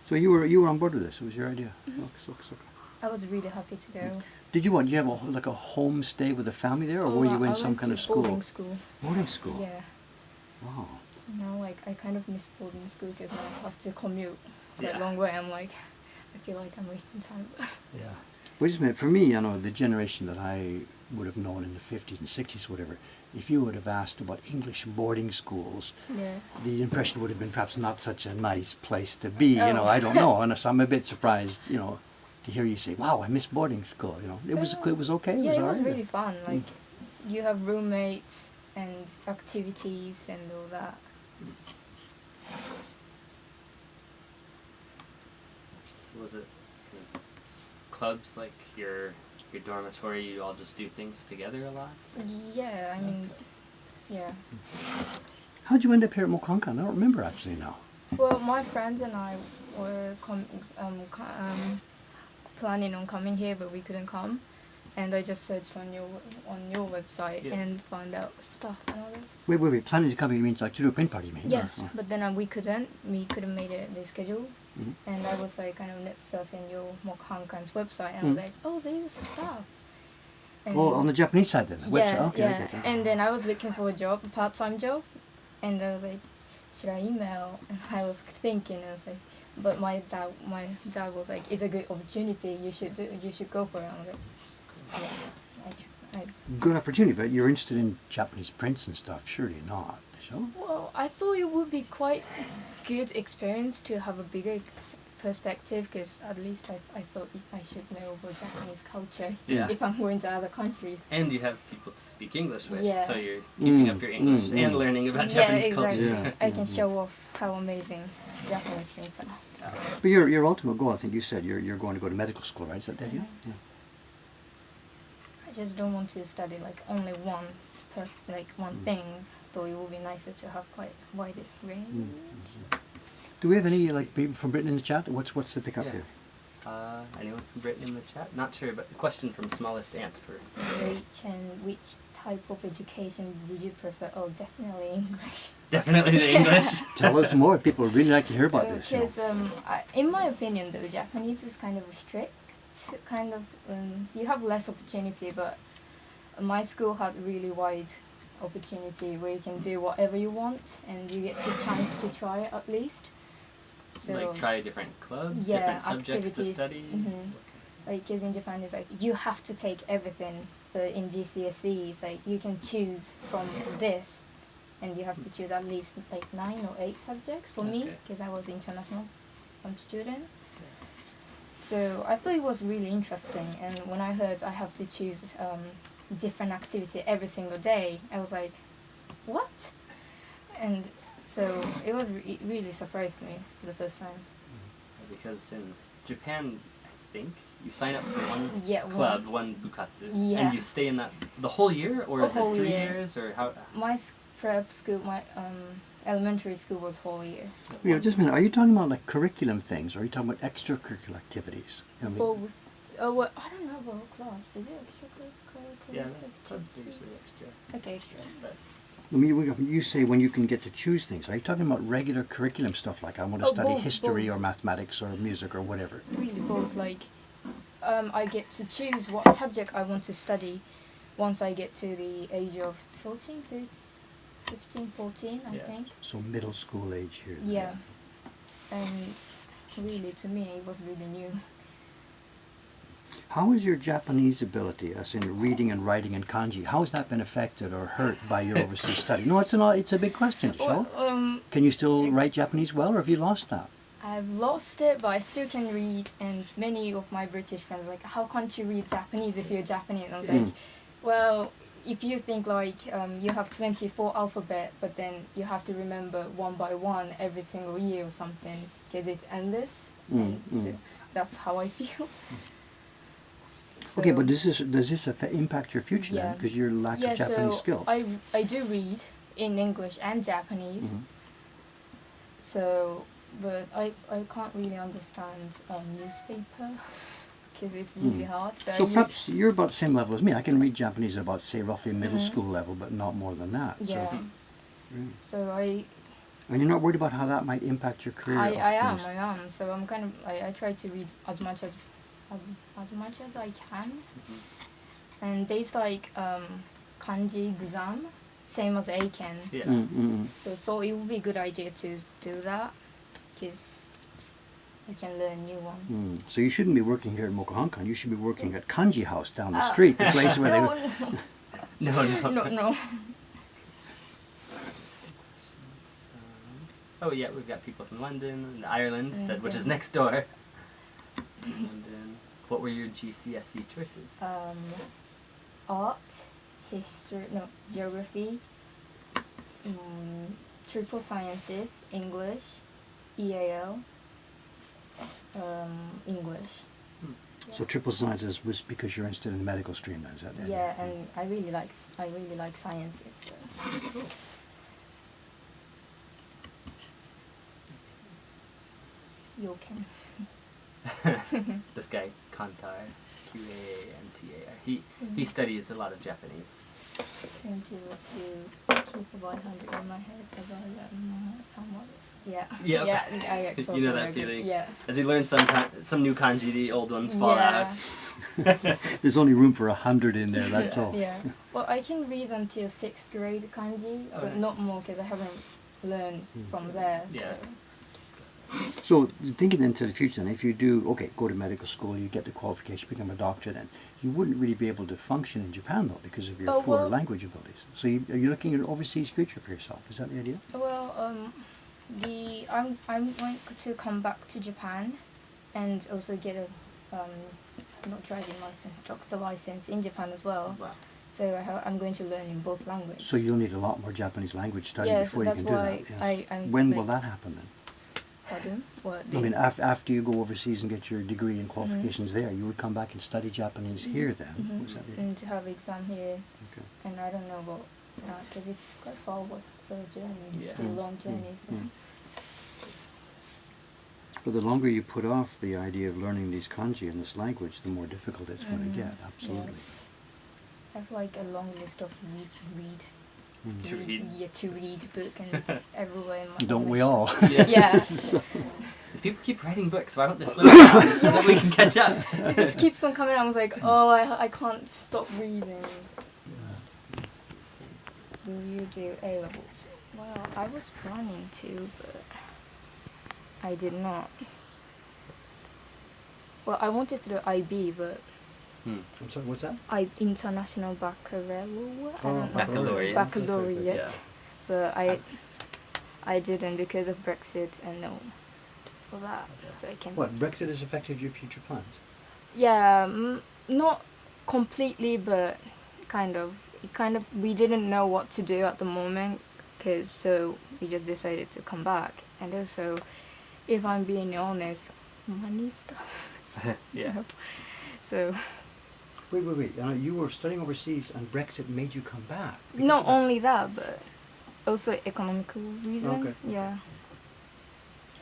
So you were on board with this. It was your idea. Mm-hmm. Okay. I was really happy to go. Did you what? Did you have like a home stay with the family there, or were you in I some went kind to of school? boarding school. Boarding school. Yeah. Wow. So now, like, I kind of miss boarding school because now I have to commute quite Yeah. a long way. I'm like, I feel like I'm wasting time. Yeah. Wait a minute. For me, you know, the generation that I would have known in the 50s and 60s, whatever, if you would have asked about English boarding schools, Yeah. the impression would have been perhaps not such a nice place to be. You know, Oh. I don't know, and so I'm a bit surprised, you know, to hear you say, "Wow, I miss boarding school." You know, it was okay. Yeah, it was alright? really fun. Like, you have roommates and activities and all that. So was it clubs like your dormitory? You all just do things together a lot? Yeah, I mean, yeah. How'd you end up here at Mokonkan? I don't remember actually now. Well, my friends and I were planning on coming here, but we couldn't come. And I just searched on your website Yeah. and found out stuff and all that. Wait. Planning to come here means like to do a print party, you mean? Yes, Or- but then we couldn't make the schedule. Mhm. And I was like kind of net surfing your Mokhankan's website, and I was Mm. like, oh, there's stuff. And Oh, on the Japanese side then? The yeah, website? Okay, yeah. okay. And then I was looking for a job, a part-time job, and I was like, should I email? And I was thinking, I was like, but my dad was like, it's a good opportunity. You should go for it. I was like, yeah, Good opportunity, but you're interested in Japanese prints and stuff, surely not. So? Well, I thought it would be quite good experience to have a bigger perspective, because at least I thought I should know about Japanese culture Yeah. if I'm going to other countries. And you have people to speak English with, Yeah. so you're keeping Mm, up your English mm, and mm. learning about Yeah, Japanese exactly. culture. Yeah. I can show off how amazing Japanese things are. But your ultimate goal, I think you said, you're going to go to medical school, right? Is that the idea? Yeah. I just don't want to study like only one one Mm. thing. So it would be nicer to have quite wide range. Do we have any like people from Britain in the chat? What's the pickup Yeah. here? Anyone from Britain in the chat? Not sure, but a question from Smallest Ant for Rei-chan, which type of education did you prefer? Oh, definitely English. definitely the English. Tell us more. People would really like to hear about this. You know. Because in my opinion, though, Japanese is kind of strict. Kind of, you have less opportunity, but my school had really wide opportunity where you can do whatever you want, and you get the chance to try it at least. So Like try different clubs, yeah, different subjects to activities. study. Mhm. like, because in Japan it's like you have to take everything, but in GCSE it's like you can choose from this, and you have to choose at least like 9 or 8 subjects for me, Okay. because I was international student. So I thought it was really interesting, and when I heard I have to choose different activity every single day, I was like, what? And so it was really surprised me for the first time. Because in Japan, I think you sign up for one Yeah, club, one bukatsu, Yeah. and you stay in that the whole year, or The is it whole 3 year. years, or how? My prep school, my elementary school was whole year. Yeah, just a minute. Are you talking about like curriculum things, or are you talking about extracurricular activities? I mean, Both. Oh, well, I don't know about clubs. Is it extracurricular? Yeah, clubs are usually extra. Okay, extra. But I mean, you say when you can get to choose things. Are you talking about regular curriculum stuff, like I want to Oh, study both, history both. or mathematics or music or whatever? Really both. Like, I get to choose what subject I want to study once I get to the age of 14, 15, 14, I Yeah. think. So middle school age here. then. Yeah. And really, to me, it was really new. How is your Japanese ability, as in reading and writing and kanji, how has that been affected or hurt by your overseas study? No, it's a big question, so. Well, Can you still write Japanese well, or have you lost that? I've lost it, but I still can read. And many of my British friends are like, "How can't you read Japanese if you're Japanese?" I was like, Mm. "Well, if you think like you have 24 alphabet, but then you have to remember one by one every single year or something, because it's endless." And so that's how I feel. Okay, So- but does this impact your future then? Yeah. Because your lack yeah, of Japanese so skill. I do read in English and Japanese. Mhm. So, but I can't really understand newspaper because it's really hard. So, So perhaps you're about the same level as me. I can read Japanese at about, say, roughly middle Mhm. school level, but not more than that. yeah. So, Right. So I And you're not worried about how that might impact your career opportunities? I am. So I'm kind of I try to read as much as I can. And there's like kanji exam, same as Aiken. yeah. So thought it would be a good idea to do that, because I can learn new one. So you shouldn't be working here at Mokuhankan. You should be working at Kanji House down the Ah. street, the place where they. No, no. Oh yeah, we've got people from London and Ireland, said, which is London. next door. London. What were your GCSE choices? Art, history, no, geography, triple sciences, English, EAL, English. So triple sciences was because you're interested in the medical stream, then, is that it? Yeah, and I really like sciences. So. Yoken. This guy, Kantar, QANTAR. He studies a lot of Japanese. Trying to keep about 100 in my head about somewhat. Yeah. Yep. Yeah, I totally You know that agree. feeling? Yeah. As you learn some new kanji, the old ones fall Yeah. out. There's only room for 100 in there, that's all. Yeah. Well, I can read until 6th grade kanji, but Okay. not more because I haven't learned from there. So. Yeah. So thinking into the future, then, if you do, go to medical school, you get the qualification, become a doctor, then you wouldn't really be able to function in Japan, though, because of your Oh, poor well- language abilities. So are you looking at an overseas future for yourself? Is that the idea? Well, I'm going to come back to Japan, and also get a not driving license, doctor license in Japan as well. Wow. So I'm going to learn in both languages. So you'll need a lot more Japanese language study Yeah, before so you that's can do why that. Yes. I'm When like- will that happen then? Pardon? What? I mean, after you go overseas and get your degree and qualifications there, you would come back and study Japanese here then? Was that the idea? And to have exam here, Okay. and I don't know about that because it's quite far away for a journey. It's Yeah. still a long journey. So. But the longer you put off the idea of learning these kanji in this language, the more difficult it's going to get, absolutely. I have like a long list of read. To read. Yeah, to read book, and it's everywhere in my Don't we English. all? Yeah. So- People keep writing books. Why don't they slow down so that we can catch up? It just keeps on coming. I was like, oh, I can't stop reading. Will you do A levels? Well, I was planning to, but I did not. Well, I wanted to do IB, but I'm sorry, what's that? International Baccalaureate. I Oh, don't know. Baccalaureate. Baccalaureate. Yeah. But I didn't because of Brexit and no for that. So I came. What, Brexit has affected your future plans? Yeah, not completely, but kind of. We didn't know what to do at the moment, so we just decided to come back. And also, if I'm being honest, money stuff. Yeah. know. So Wait. You were studying overseas and Brexit made you come back. because not of that. only that, but also economical reason. Okay. Yeah.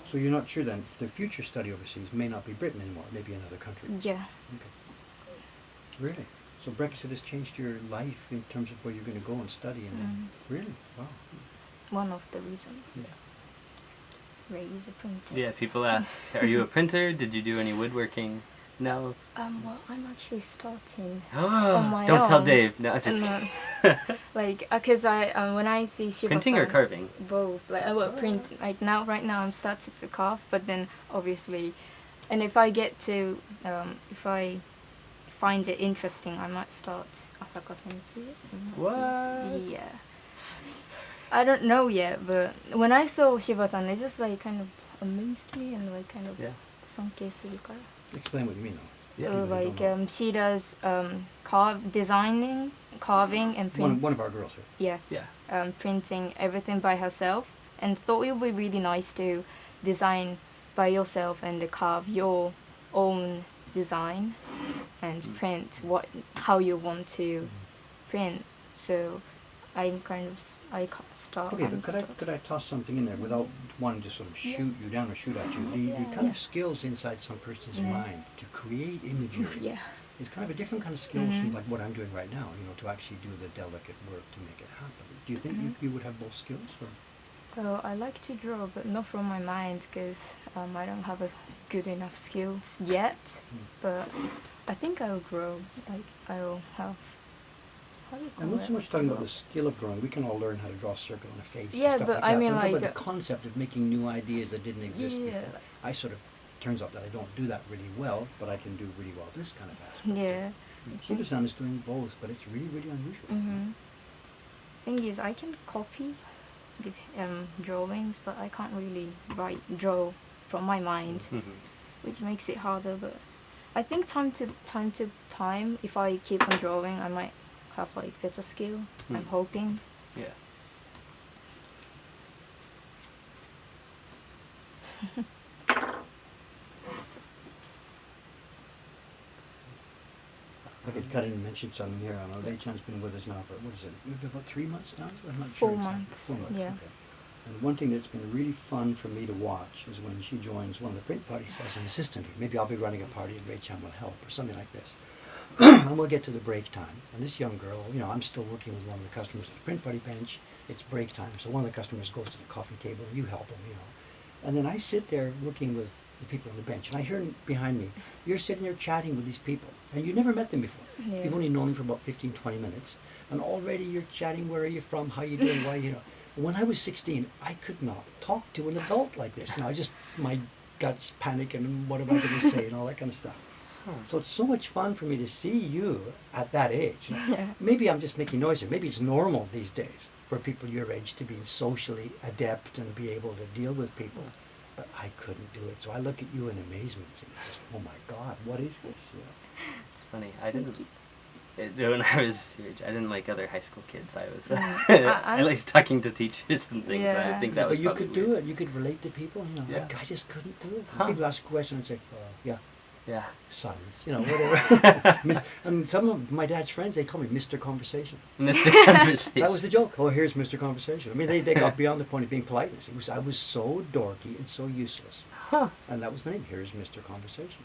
So you're not sure then, if the future study overseas may not be Britain anymore, maybe another country. Yeah. Okay. Really? So Brexit has changed your life in terms of where you're going to go and study and then, really? Wow. One of the reasons. Yeah. Ray is a printer. Yeah, people ask, are you a printer? Did you do any woodworking? No. Well, I'm actually starting. Oh, my don't tell own. Dave. No, just kidding. Like, cause when I see Shiba Printing or carving? both. Like, I will print. Like right now, I'm started to carve, but then obviously, and if I get to, if I find it interesting, I might start Asaka Sensei. What? Yeah. I don't know yet, but when I saw Shiba-san, it just like kind of amazed me and like kind of Yeah. sanke surukara. Explain what you mean though. Yeah. People who don't know. She does carving and print. One of our girls here. Yes. Yeah. Printing everything by herself, and thought it would be really nice to design by yourself and carve your own design and print how you want to print. So I'm kind of start. Okay, but could I toss something in there without wanting to sort of shoot you down or shoot at you? The kind of skills inside some person's mind to create imagery Yeah. is kind of a different kind of skills from like what I'm doing right now, to actually do the delicate work to make it happen. Do you think you would have both skills? Or? Well, I like to draw, but not from my mind because I don't have a good enough skills yet. But I think I'll grow. Like I'll have. How do you call I'm not so it? much talking about the skill of drawing. We can all learn how to draw a circle on a face Yeah, and stuff but like I that. mean, But like, the concept of making new ideas that didn't exist Yeah. before. I sort of, turns out that I don't do that really well, but I can do really well this kind of aspect. Yeah. Shiba-san is doing both, but it's really, really unusual. Thing is, I can copy the drawings, but I can't really draw from my mind, which makes it harder. But I think time to time, if I keep on drawing, I might have like better skill. I'm hoping. Yeah. I could cut in and mention something here. I know Rei-chan's been with us now for, what is it, maybe about 3 months now? I'm not sure 4 exactly. months, 4 months, yeah. okay. And one thing that's been really fun for me to watch is when she joins one of the print parties as an assistant. Maybe I'll be running a party and Rei-chan will help or something like this. And we'll get to the break time. And this young girl, I'm still working with one of the customers at the print party bench. It's break time. So one of the customers goes to the coffee table and you help him, And then I sit there working with the people on the bench. And I hear behind me, you're sitting there chatting with these people. And you never met them before. Yeah. You've only known them for about 15, 20 minutes. And already you're chatting, where are you from, how you doing, why, When I was 16, I could not talk to an adult like this. My guts panic and what am I going to say and all that kind of stuff. So it's so much fun for me to see you at that age. Yeah. Maybe I'm just making noise here. Maybe it's normal these days for people your age to be socially adept and be able to deal with people. But I couldn't do it. So I look at you in amazement and just, oh my God, what is this? It's funny. I didn't. When I was your age, I didn't like other high school kids. I was. I liked talking to teachers and things. Yeah. I think that was. But you probably could do weird. it. You could relate to people. Yeah. I just couldn't do it. Huh. People ask a question and say, yeah. Yeah. Silence, whatever. And some of my dad's friends, they call me Mr. Conversation. Mr. Conversation. That was the joke. Oh, here's Mr. Conversation. I mean, they got beyond the point of being politeness. I was so dorky and so useless. Huh. And that was the name. Here's Mr. Conversation.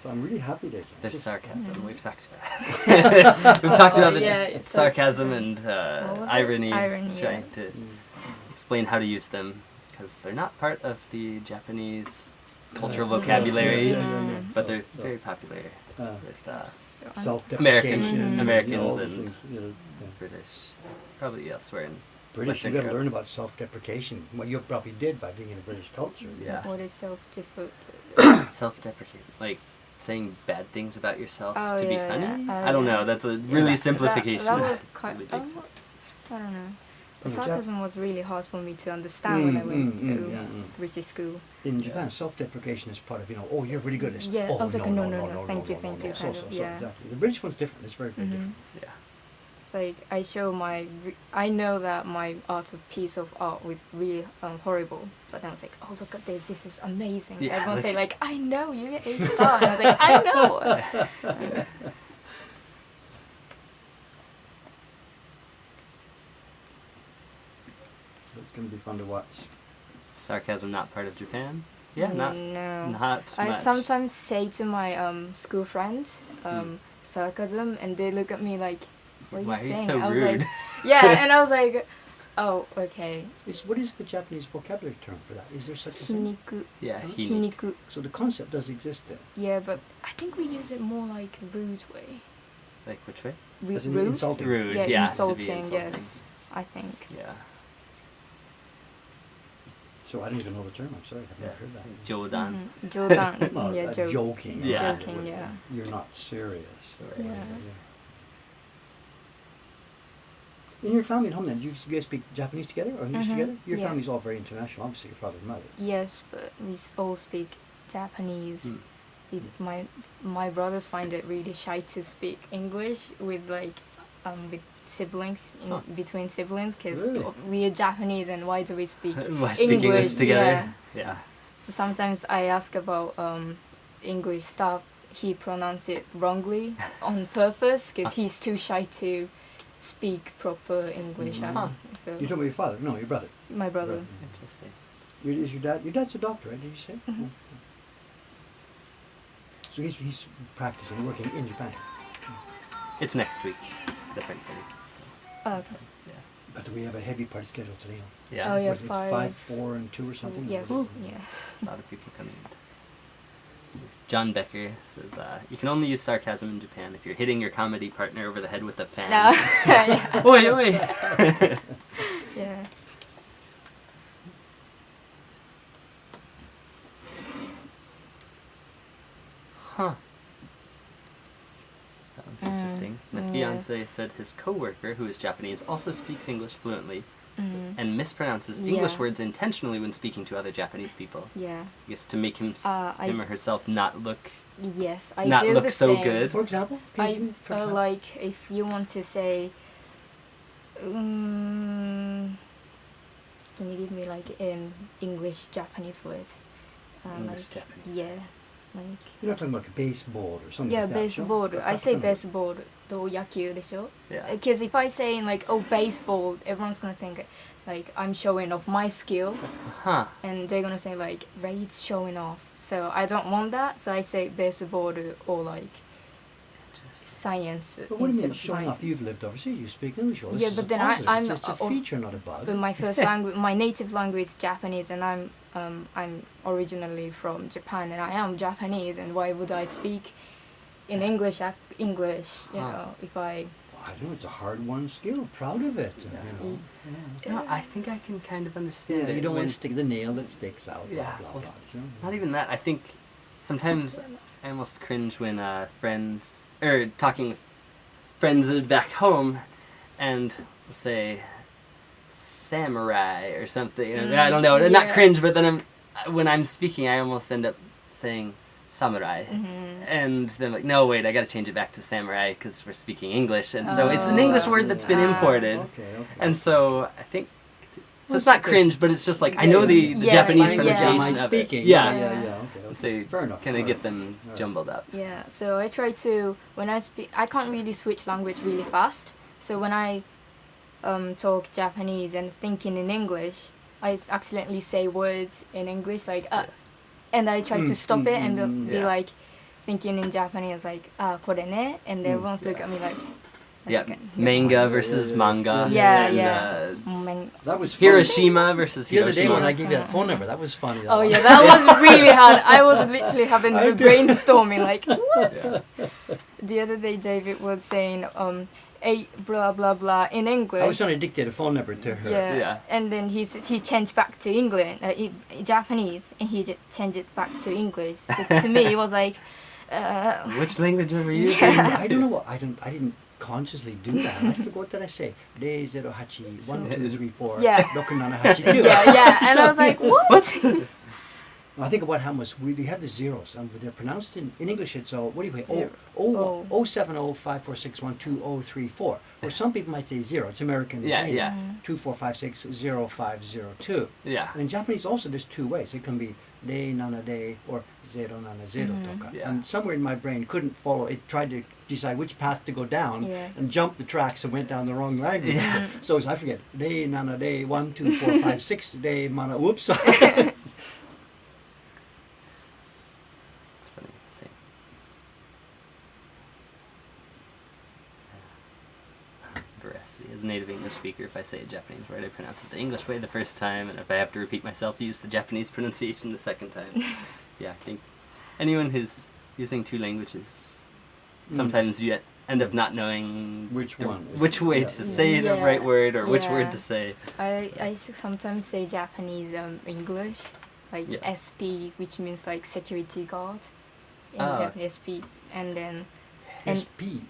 So I'm really happy that There's sarcasm. We've talked about it. We've talked about it's sarcasm and irony, Irony, trying to explain how to use them, because they're not part of the Japanese cultural vocabulary, but they're very popular with self-deprecation. Americans all those and things, British, probably elsewhere in British, Western you got to Europe. learn about self-deprecation. Well, you probably did by being in a British culture. Yeah. What is self-defeat? self-deprecate, like saying bad things about yourself Oh, to be yeah, funny. yeah. I don't know. That's a really that- simplification. That was quite. Really big I don't know. Okay, Sarcasm was really hard for me to understand when I went to yeah. British school. In Japan, self-deprecation is part of, oh, you're really good at this. Yeah, Oh, I was like, no, no, thank you, So, kind of, yeah. exactly. The British one's different. It's very, very different. Yeah. It's like I show I know that my piece of art was really horrible, but then I was like, oh, look at this, this is amazing. Yeah, Everyone say like- like, I know, you get a star. And I was like, I know. So it's going to be fun to watch. Sarcasm not part of Japan. Yeah, not No. I much. sometimes say to my school friends sarcasm, and they look at me like, what are Why you are you saying? so I was rude? like, yeah, and I was like, oh, okay. What is the Japanese vocabulary term for that? Is there such a thing? Hiniku. Yeah, he. Hiniku. So the concept does exist there. Yeah, but I think we use it more like rude way. Like which way? As in Rude? insulting. Rude. Yeah, to be insulting, yes. I think. Yeah. So I don't even know the term. I'm sorry, I've Yeah. never heard that. Jodan. Jodan. Well, yeah, joking. Yeah. Joking, yeah. You're not serious. Right. Yeah. In your family at home then, do you guys speak Japanese together or English Mhm, together? Your yeah. family's all very international, obviously, your father and mother. Yes, but we all speak Japanese. Mm. My brothers find it really shy to speak English with with siblings Huh. between siblings because Really? we are Japanese and why do we speak Why speak English English, together? Yeah. So sometimes I ask about English stuff. He pronounces it wrongly on purpose because he's too shy to speak proper English. Huh. So You're talking about your father? No, your brother. my brother. Interesting. Is your dad? Your dad's a doctor, right? Did you say? Mhm. Oh. So he's practicing, working in Japan. It's next week. Different thing. Oh, okay. Yeah. But do we have a heavy party schedule today? Yeah. Oh, yeah. What is it, 5, 4, and 2 or something? Yes. Ooh. Yeah. A lot of people coming. John Becker says, you can only use sarcasm in Japan if you're hitting your comedy partner over the head with a fan. No. yeah. Oi, oi! Yeah. Huh. That was interesting. My yeah. fiance said his coworker, who is Japanese, also speaks English fluently Mhm. and mispronounces English Yeah. words intentionally when speaking to other Japanese people. Yeah. I guess to make him I- him or herself not look Yes, I not do look the so same. good. For example? For example? Like if you want to say, can you give me like an English Japanese word? English like, Japanese. Yeah, like You're not talking about a baseball or something yeah, like that, baseball. sure? I say baseball. と野球でしょ? Yeah. Because if I say like baseball, everyone's gonna think like I'm showing off my skill, Huh. and they're gonna say like Rai's showing off. So I don't want that. So I say baseball or like science. But what do you mean instead of showing off? science. You've lived overseas, you speak English all. This Yeah, is but a then positive. I'm It's a feature, not a bug. But my first language, my native language is Japanese, and I'm originally from Japan, and I am Japanese. And why would I speak in English? English, you Huh. know, if I. I know it's a hard-won skill. Proud of it. Yeah. You know. Yeah. No, I think I can kind of understand Yeah, it. you don't when- want to stick the nail that sticks out. Yeah, Blah, blah, well, blah, you know? Not even that. I think sometimes I almost cringe when friends or talking with friends back home, and say samurai or something. I don't know. Not yeah. cringe, but then when I'm speaking, I almost end up saying samurai, Mhm. and then like, no, wait, I got to change it back to samurai because we're speaking English, and so it's an English word that's been Ah. imported, Okay, okay. and so I think. So Well, it's not because- cringe, but it's just like I know the Yeah, Japanese yeah. pronunciation Am I of it. speaking? Yeah. yeah, Yeah. okay. And so Fair enough. kind of all get right. them All right. jumbled up. Yeah, so I try to when I speak. I can't really switch language really fast. So when I talk Japanese and thinking in English, I accidentally say words in English like and I try to stop it and be Yeah. like thinking in Japanese like これね and everyone's look at me like Yeah, okay, manga versus manga. Yeah, and, yeah. man- That was funny. Hiroshima versus The other day when I Hiroshima. gave you that phone number, that was funny. Oh yeah, that was really hard. I was literally having I the did. brainstorming like what? The other day David was saying a blah blah blah in English. I was trying to dictate a phone number to her. Yeah. And then he changed back to Japanese, and he changed it back to English. So to me, it was like, Which language are we using? Yeah. I don't know what I didn't consciously do that. I forgot what did I say. 008-1234 Yeah. 6782. yeah. And I was like, what? I think what happened was we had the zeros, and they're pronounced in English. It's what do you say? Zero. 070-546-12034. Or some people might say zero. It's American. Yeah. 2456-0502. Yeah. And in Japanese also there's two ways. It can be 070 or 070 toka. Yeah. And somewhere in my brain couldn't follow. It tried to decide which path to go down Yeah. and jumped the tracks and went down the wrong language. Yeah. So I forget. 070-12456 mana. Whoops. It's funny. Same. Veracity. As a native English speaker, if I say a Japanese word, I pronounce it the English way the first time, and if I have to repeat myself, use the Japanese pronunciation the second time. Yeah, I think anyone who's using two languages, sometimes you end up not knowing Which one? which way to say the Yeah. right word or which Yeah. word to say. I sometimes say Japanese English, like Yeah. SP, which means like security guard. In Ah. Japanese, SP, and then and SP.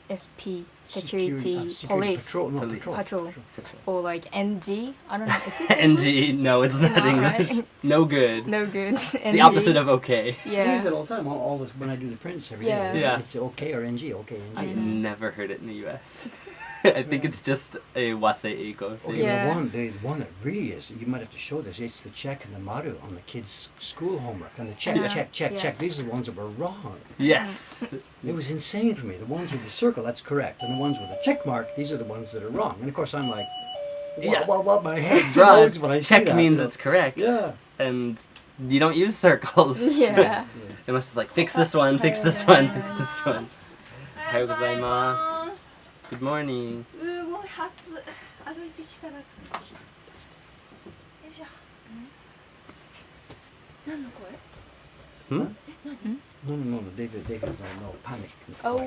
SP security Security police Patrol. No, Police. patrol, Patrol. or like NG. I don't know if it's NG, no, it's not Not English. right. No good. No good. It's the opposite of okay. I use Yeah. it all the time. All this when I do the prints every day. Yeah. Yeah. It's okay or NG. Okay, NG. I've Mhm. never heard it in the US. I think it's just a wasei-ego thing. Okay, Yeah. the one that really is, you might have to show this, it's the check and the maru on the kids' school homework. And the check, Yeah. check. Yeah. These are the ones that were wrong. Yes. It was insane for me. The ones with the circle, that's correct. And the ones with the check mark, these are the ones that are wrong. And of course I'm like, Yeah. what, my head It's wrong. explodes when I see Check that, means you know. it's correct. Yeah. And you don't use circles. Yeah. It must like fix this one, fix this one, fix this one. Ohayou gozaimasu. Good morning. もう初歩いてきたら着いてきた。よいしょ。何の声？ Hmm? No, David, no, panic. Oh.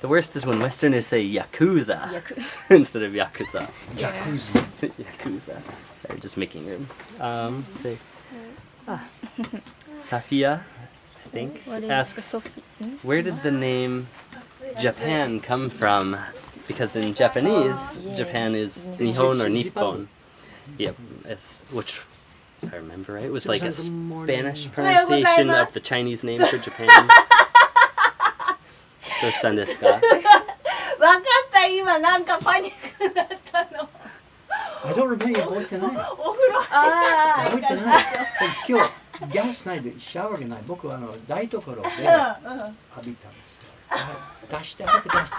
The worst is when Westerners say Yakuza Yaku- instead of Yakuza. Jacuzzi. Yakuza. They're just making room. Say, Safia, I think, What is asks, Sophie? where did the name Japan come from? Because in Japanese, Yeah. Japan is Nihon. Nihon or Japan. Nippon. Yep, it's which, if I remember right, was like a Good morning. Spanish Ohayou pronunciation gozaimasu. of the Chinese name for Japan. どうしたんですか? わかった今なんかパニックだったの。 I don't remember you going tonight. お風呂入った going tonight. 今日、ギャスないでシャワーがない。僕は台所で浴びたんですから。出してないか覚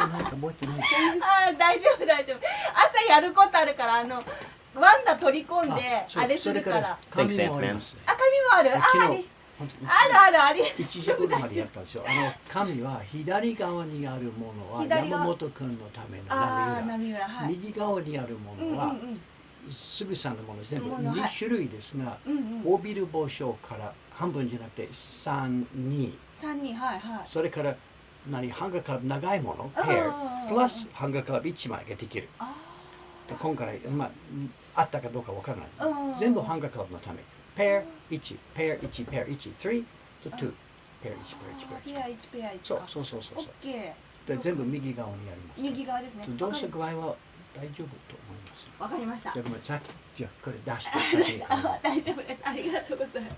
えてない。あー大丈夫大丈夫。朝やることあるからワンダ取り込んでそうあれするから。あ紙もあります。紙もある。あ昨日あり本当にあるあり。 1時頃までやったんですよ。紙は左側にあるものは左側山本君のためのああ波波浦はい。右側にあるものはすぐさんのもの全部ものはい2種類ですが、帯る帽子から半分じゃなくて3、2、三人はいはい。それからハンガーカラブ長いもの、ペア、プラスハンガーカラブ1枚ができる。で今回、あったかどうかわからない。全部ハンガーカラブのため。ペア1、ペア1、ペア1、3、2、ペア1、ペア1、ペア1、ペア1。ペア1ペア1。そう。オッケー。で全部右側にあります。右側ですね。どうした具合は大丈夫と思います。わかりましたじゃ。あごめん、さっきじゃあこれ出してわかりました。先大丈夫です。ありがとうございます。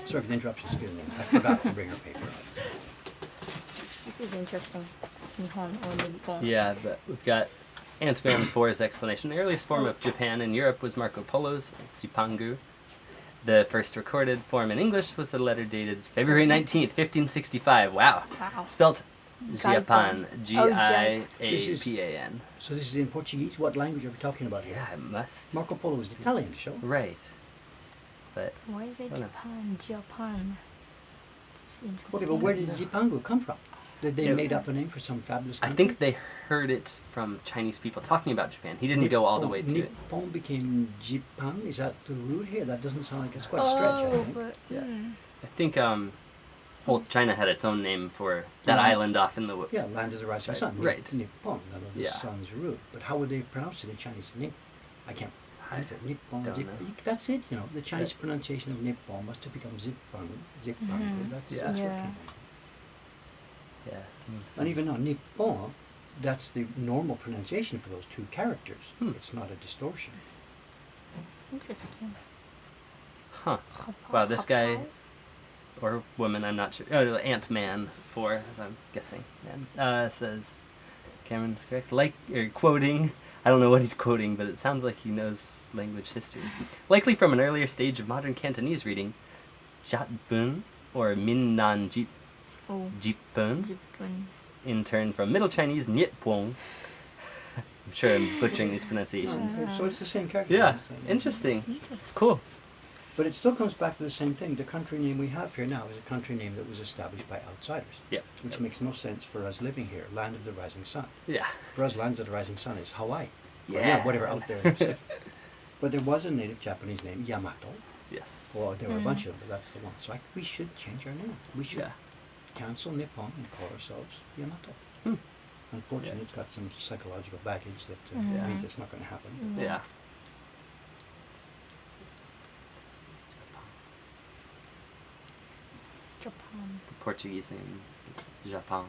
Sorry for the interruption, excuse me. I forgot to bring her paper. This is interesting. Nihon or Nippon. Yeah, but we've got Ant-Man 4's explanation. The earliest form of Japan in Europe was Marco Polo's Sipangu. The first recorded form in English was a letter dated February 19th, 1565. Wow. Wow. Spelt Gaipan. Jiapan. This is- G-I-A-P-A-N. So this is in Portuguese. What language are we talking about here? Yeah, it must. Marco Polo was Italian, show. Right. But Why is it Oh, no. Japan? It's interesting. Okay, but where did Zipangu come from? Did they Yeah. made up a name for some fabulous I country? think they heard it from Chinese people talking about Japan. He didn't go all the way to it. Nippon became Jipan. Is that the root here? That doesn't sound like it's quite a stretch, I Oh, think. but Yeah. mm. I think Well, China had its own name for that Yeah. island off in the Yeah, land of the rising Right, sun. right. Nippon, that was the Yeah. sun's root. But how would they pronounce it in Chinese? I can't. I Nippon, don't zip. know. That's it. You know, the Chinese Yeah. pronunciation of Nippon must have become zippan. Mhm. That's Yeah. what Yeah. came in. Yeah. And even now, Nippon, that's the normal pronunciation for those two characters. Hmm. It's not a distortion. Interesting. Huh. Wow, this guy or woman, I'm not sure. Oh, Ant-Man 4, as I'm guessing. Says Cameron's correct. Quoting. I don't know what he's quoting, but it sounds like he knows language history. Likely from an earlier stage of modern Cantonese reading, Jatbun or Min Nan Jip Oh, Jipun, Japan. in turn from Middle Chinese Nippon. I'm sure I'm butchering these pronunciations. So it's the same character. Yeah, It's like- interesting. Interesting. Cool. But it still comes back to the same thing. The country name we have here now is a country name that was established by outsiders. Yeah. Which makes no sense for us living here. Land of the rising sun. Yeah. For us, land of the rising sun is Hawaii. Or, Yeah. whatever out there is. But there was a native Japanese name, Yamato. Yes. Well, there were a bunch of them, but that's the one. So we should change our name. We should Yeah. cancel Nippon and call ourselves Yamato. Hmm. Unfortunately, Yeah. it's got some psychological baggage that Yeah. means it's not going to happen. Yeah. Japan. The Portuguese name is Japan.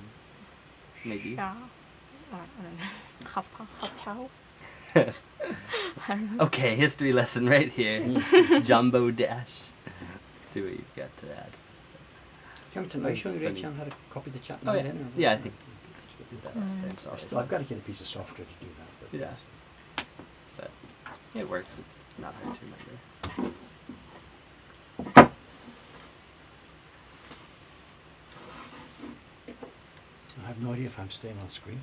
Maybe. Yeah. I don't know. Hapao. I don't know. Okay, history lesson right here. Jumbo Dash. Let's see what you've got to add. Are you showing It's Rei-chan funny. how to copy the chat Oh, now yeah. then? Or Yeah, I what? think we did that last time. So Still, I've got to get a piece of software to do that. But Yeah. But it works. It's not hard to remember. I have no idea if I'm staying on screen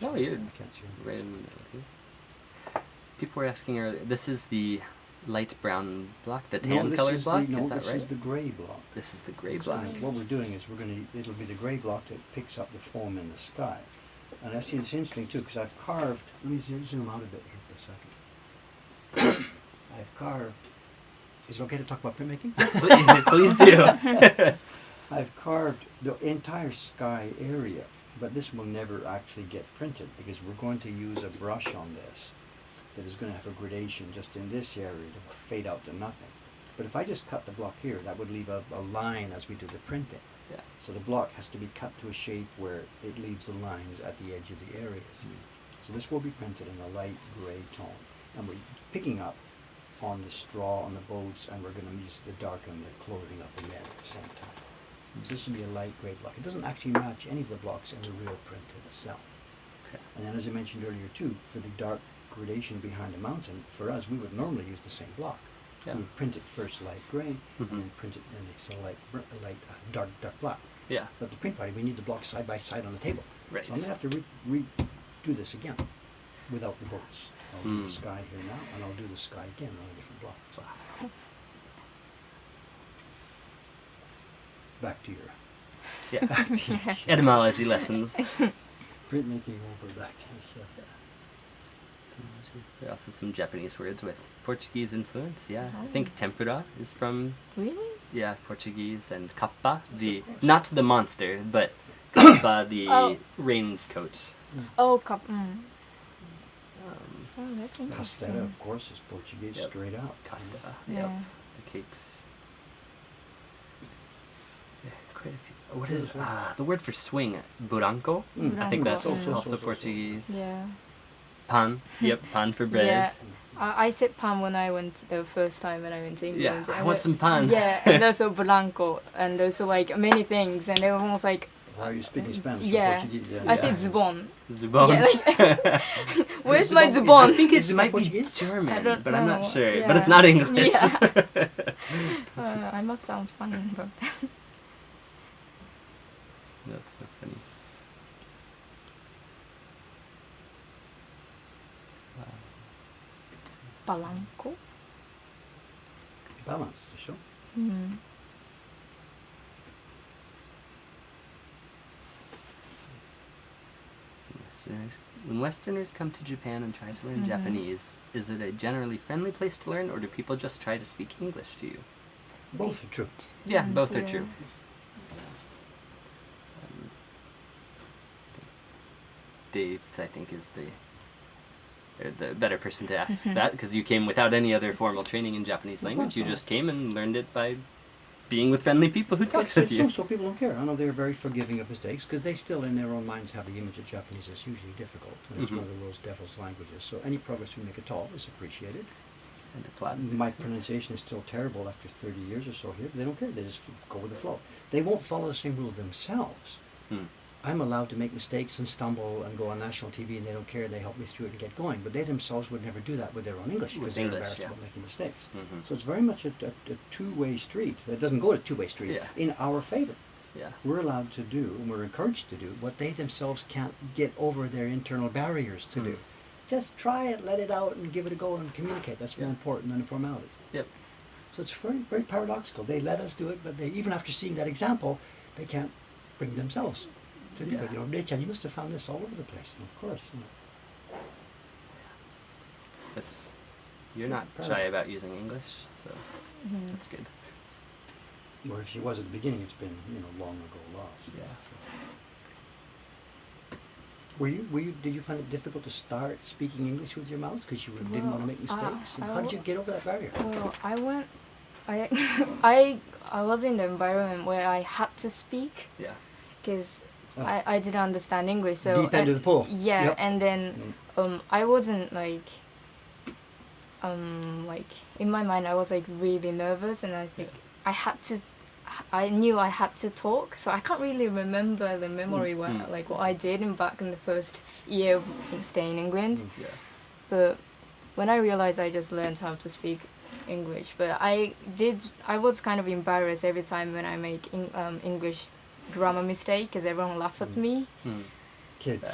or not. No, you're I can't see. right in the middle here. People were asking earlier. This is the light brown block, the tan this colored is block. The, no, is that this right? is the grey block. This is the gray So block. what we're doing is it'll be the grey block that picks up the foam in the sky. And actually it's interesting too, because I've carved, let me zoom out a bit here for a second. I've carved, is it okay to talk about printmaking? Please do. I've carved the entire sky area, but this will never actually get printed because we're going to use a brush on this that is going to have a gradation just in this area that will fade out to nothing. But if I just cut the block here, that would leave a line as we do the printing. Yeah. So the block has to be cut to a shape where it leaves the lines at the edge of the areas. So this will be printed in a light grey tone. And we're picking up on the straw on the boats, and we're going to use the darken the clothing of the men at the same time. So this will be a light grey block. It doesn't actually match any of the blocks in the real print itself. Okay. And then as I mentioned earlier too, for the dark gradation behind the mountain, for us we would normally use the same block. Yeah. We would print it first light grey, Mhm. and then print it and it's a dark black. Yeah. But the print party, we need the blocks side by side on the table. Right. So I'm going to have to redo this again without the boats. I'll do the Mm. sky here now, and I'll do the sky again on a different block. So back to your Yeah. back to your Etymology lessons. printmaking over back to the show. There are also some Japanese words with Portuguese influence. Yeah, I Oh. think tempura is from Really? Portuguese, and kappa, not the monster, but kappa, the Oh. raincoat. Oh, Um, Oh, that's Castella, interesting. of course, is Portuguese Yep. straight out. Casta. Yeah. Yep. The cakes. Yeah, quite a few. What is the word for swing? Buranco. Mm. I think that's Buranco. also Portuguese. Yeah. Pan. Yep, pan for bread. Yeah. I said pan when I went the first time when I went to England. Yeah, I and want some pan. Yeah, and also blanco, and also like many things, and everyone was like, Why are you speaking Spanish? or Yeah. Portuguese? I said zbon. Zubon. Yeah, like, where's Is my zbon- is zbon? I think Is it it might be Portuguese? German, I don't but I'm not know. sure. But Yeah. it's not English. Yeah. I must sound funny, but That's so funny. blanco. Balance, sure. Mm. When Westerners come to Japan and try to learn Mhm. Japanese, is it a generally friendly place to learn, or do people just try to speak English to you? Both are true. Yeah, both are Yeah. true. Dave, I think, is the better person to ask that, because you came without any other formal training in Japanese language. You just came and learned it by being with friendly people who talked with you. So people don't care. I know they're very forgiving of mistakes because they still, in their own minds, have the image of Japanese as hugely difficult. And it's one of the world's devil's languages. So any progress we make at all is appreciated. And applaud. My pronunciation is still terrible after 30 years or so here, but they don't care. They just go with the flow. They won't follow the same rule themselves. I'm allowed to make mistakes and stumble and go on national TV, and they don't care. They help me through it and get going. But they themselves would never do that with their own English because they're embarrassed about making mistakes. So it's very much a two-way street. It doesn't go a two-way street in our favor. Yeah. We're allowed to do, and we're encouraged to do, what they themselves can't get over their internal barriers to do. Just try it, let it out, and give it a go and communicate. That's more important than the formalities. Yep. So it's very, very paradoxical. They let us do it, but they, even after seeing that example, they can't bring themselves to do it. You know, Rei-chan, you must have found this all over the place. And of course. You know. But you're not shy about using English, so that's good. Or if she was at the beginning, it's been, you know, long ago lost. Yeah. Did you find it difficult to start speaking English with your mouth because you didn't want to make mistakes? How did you get over that barrier? Well, I was in the environment where I had to speak. Yeah. Because I didn't understand English. So deep end of the pool. Yeah, Yep. and then I wasn't like in my mind I was like really nervous, and I think I knew I had to talk, so I can't really remember the memory what I did back in the first year of staying in England. But when I realized I just learned how to speak English, but I was kind of embarrassed every time when I make English grammar mistake because everyone laughed at me. Kids,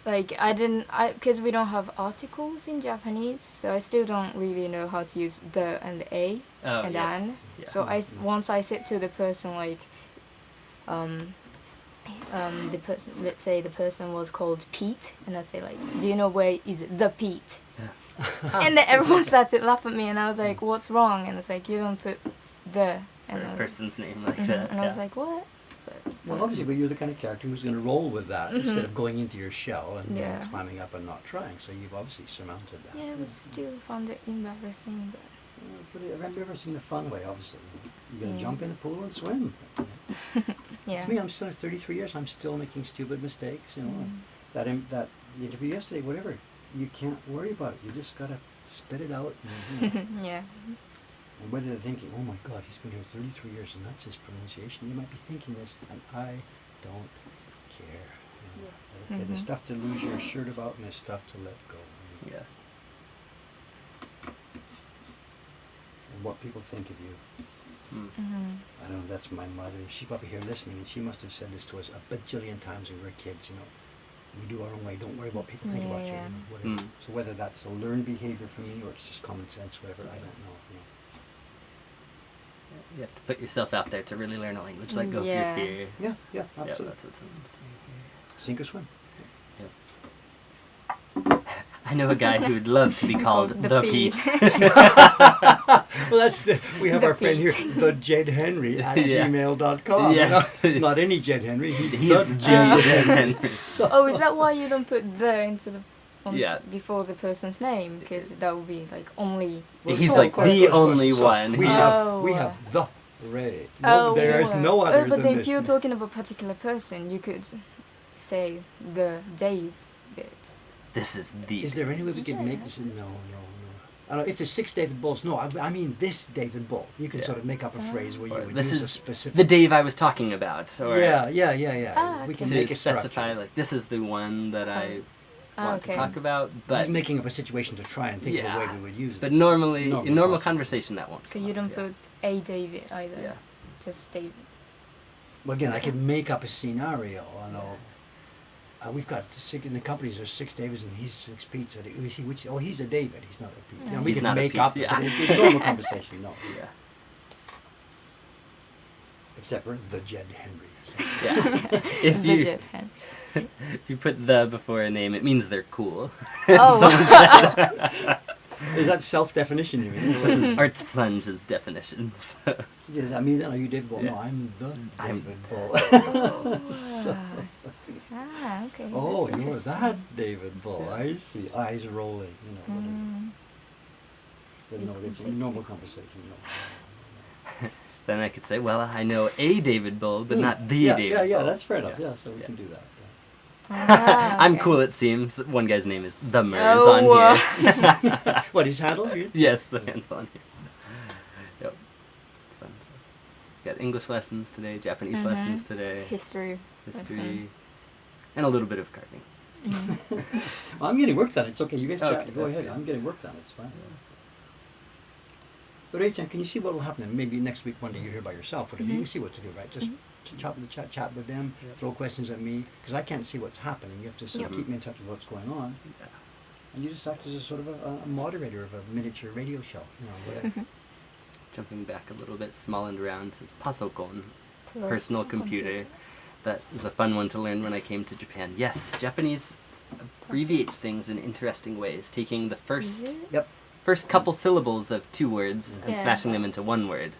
because we don't have articles in Japanese, so I still don't really know how to use the and the a and an. Yeah. So once I said to the person like, the person, let's say the person was called Pete, and I say like, do you know where is the Pete? And then everyone started laughing at me, and I was like, what's wrong? And it's like, you don't put the and a person's name like that. And I was like, what? Well, obviously, but you're the kind of character who's going to roll with that instead of going into your shell and climbing up and not trying. So you've obviously surmounted that. Yeah, but still found it embarrassing. But have you ever seen the fun way? Obviously, you're going to jump in the pool and swim. Yeah. It's me. I'm still 33 years. I'm still making stupid mistakes. You know, that interview yesterday, whatever. You can't worry about it. You just gotta spit it out. And, you know. Yeah. And whether they're thinking, oh my God, he's been here 33 years and that's his pronunciation, you might be thinking this, and I don't care. You know. Okay, there's stuff to lose your shirt about, and there's stuff to let go. You know. Yeah. And what people think of you. I don't know, that's my mother. She's probably here listening, and she must have said this to us a bajillion times when we were kids, you know. We do our own way, don't worry what people think about you. You know, whatever. So whether that's a learned behavior for me or it's just common sense, whatever, I don't know. You know. You have to put yourself out there to really learn a language, like go through fear. Yeah, absolutely. Yeah, that's what's saying here. Sink or swim. I know a guy who would love to be called the Pete. Well, we have The our friend here, Pete. the Jed Henry at gmail.com. Yes. You know? Not any Jed Henry, he's He's the Jed Jed Henry. Henry. Oh, is that why you don't put the into the Yeah. before the person's name? Because that would be like only. He's So, like of course, the of course. only So one. We have the Ray. No, there's no other but than if this. you're talking about a particular person, you could say the David. This is the. Is there any way we could make this? No. I don't know, if there's 6 David Bulls, no, I mean this David Bull. You can sort of make up a phrase where you would this use a is specific... the Dave I was talking about. Or Yeah. We okay. can to make a specify, structure. like, this is the one that I want to talk about. But He's making up a situation to try and think of a way we would use it. But normally, in normal possible. conversation, that won't So come you up, don't put a David either. Yeah. Just David. Well, again, I could make up a scenario. I know. We've got in the companies. There's 6 Davids and he's 6 Petes. He's a David. He's not a Pete. You know, we He's can not a make Pete, up. yeah. But in normal conversation, no. Yeah. Except for the Jed Henry. So. Yeah. If you put the before a name, it means they're cool. Oh. Is that self-definition you mean? This is Arts Plunge's definition. So. Does that mean that? Are you David Bull? Yeah. No, I'm the David Bull. Ah, okay. Oh, that's you're interesting. that David Bull. Yeah. I see. Eyes rolling. You know. Mm. But no, it's a normal conversation. No. Then I could say, well, I know a David Bull, but not the yeah, David yeah, Bull. that's fair enough. Yeah. Yeah, so we Yeah. can do that. Yeah. Ah, I'm okay. cool, it seems. One guy's name is The Mers Oh, on here. What, his handle? Yes, the handle on here. Yep. It's fun. So. Got English lessons today, Japanese Mhm. lessons today, History. history, and a little bit of carving. Mm. Well, I'm getting work done. It's okay. You guys Okay, chat. Go that's ahead. good. I'm getting work done. It's fine. But Rei-chan, can you see what will happen? And maybe next week, one day you're here by yourself. Whatever. You can see what to do, right? Just chat with them. Yeah. Throw questions at me because I can't see what's happening. You have to sort of Yep. keep me in touch with what's going on, Yeah. and you just act as a sort of a moderator of a miniature radio show. You know, whatever. Jumping back a little bit, small and round, says pasokon, personal computer. That is a fun one to learn when I came to Japan. Yes, Japanese abbreviates things in interesting ways, taking the first couple syllables of two words and Yeah. smashing them into one word.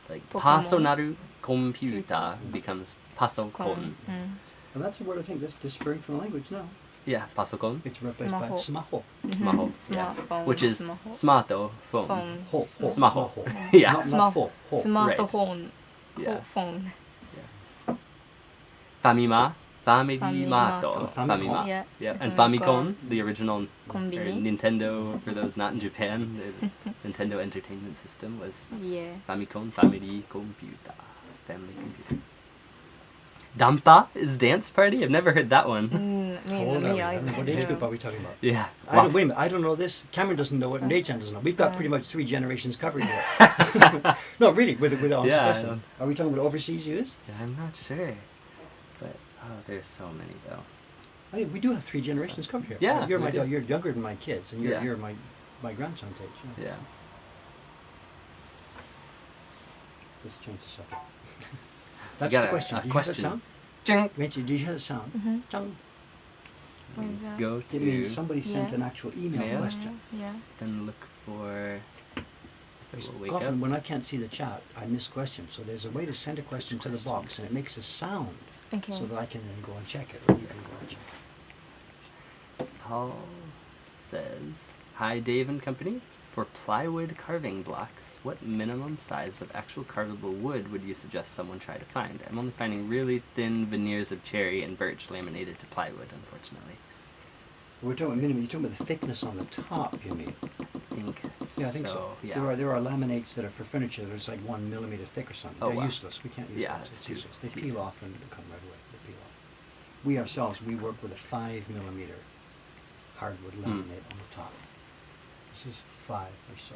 Like Pokemon. pasonaru computer becomes pasokon. Mm. And that's a word I think that's disappearing from language now. Yeah, pasokon. It's replaced by Smaho. smaho. Smaho. Yeah. Smartphone. Which is Smaho. smarto phone. Phone. Ho, ho, Smaho. smaho. Yeah. Not fo, ho. Smartphone. Yeah. Phone. Famima. Famimato. Famimato. Famima. Yeah. Yeah, and Famicom. Famicom, the original Konbini. Nintendo, for those not in Japan, the Nintendo Entertainment System was Yeah. Famicom, Family Computer, Family Computer. Dampa is Dance Party? I've never heard that one. Hold on. Me I don't know. What age group are we talking about? Yeah. Wait a minute. I don't know this. Cameron doesn't know it, and Rei-chan doesn't know. We've got pretty much 3 generations covered here. No, really, with all Yeah, I question. know. Are we talking about overseas use? Yeah, I'm not sure. But, oh, there's so many, though. I mean, we do have 3 generations covered here. Yeah, You're we do. you're younger than my kids, and you're, Yeah. you're my grandson's age. Yeah. Yeah. Let's change the subject. That's got the a question. Do you hear that question. sound? Ching. Rachel, do you hear the sound? Mhm. Chung. What is Let's that? go It to, means somebody sent Yeah. an actual email Mail? question. Yeah. then look for, if it will wake Often up. when I can't see the chat, I miss questions. So there's a way to send a question to the box, and it makes a sound, Okay. so that I can then go and check it, or you can go and check it. Paul says, "Hi, Dave and company. For plywood carving blocks, what minimum size of actual carvable wood would you suggest someone try to find? I'm only finding really thin veneers of cherry and birch laminated to plywood, unfortunately." We're talking minimum. You're talking about the thickness on the top. You mean? I think Yeah, I think so. Yeah. There are laminates that are for furniture that's like 1 millimeter thick or something. Oh, They're wow. useless. We can't use Yeah, those. it's It's too- useless. They too peel thick. off and come right away. They peel off. We ourselves, we work with a 5 millimeter hardwood laminate on the top. This is 5 or so.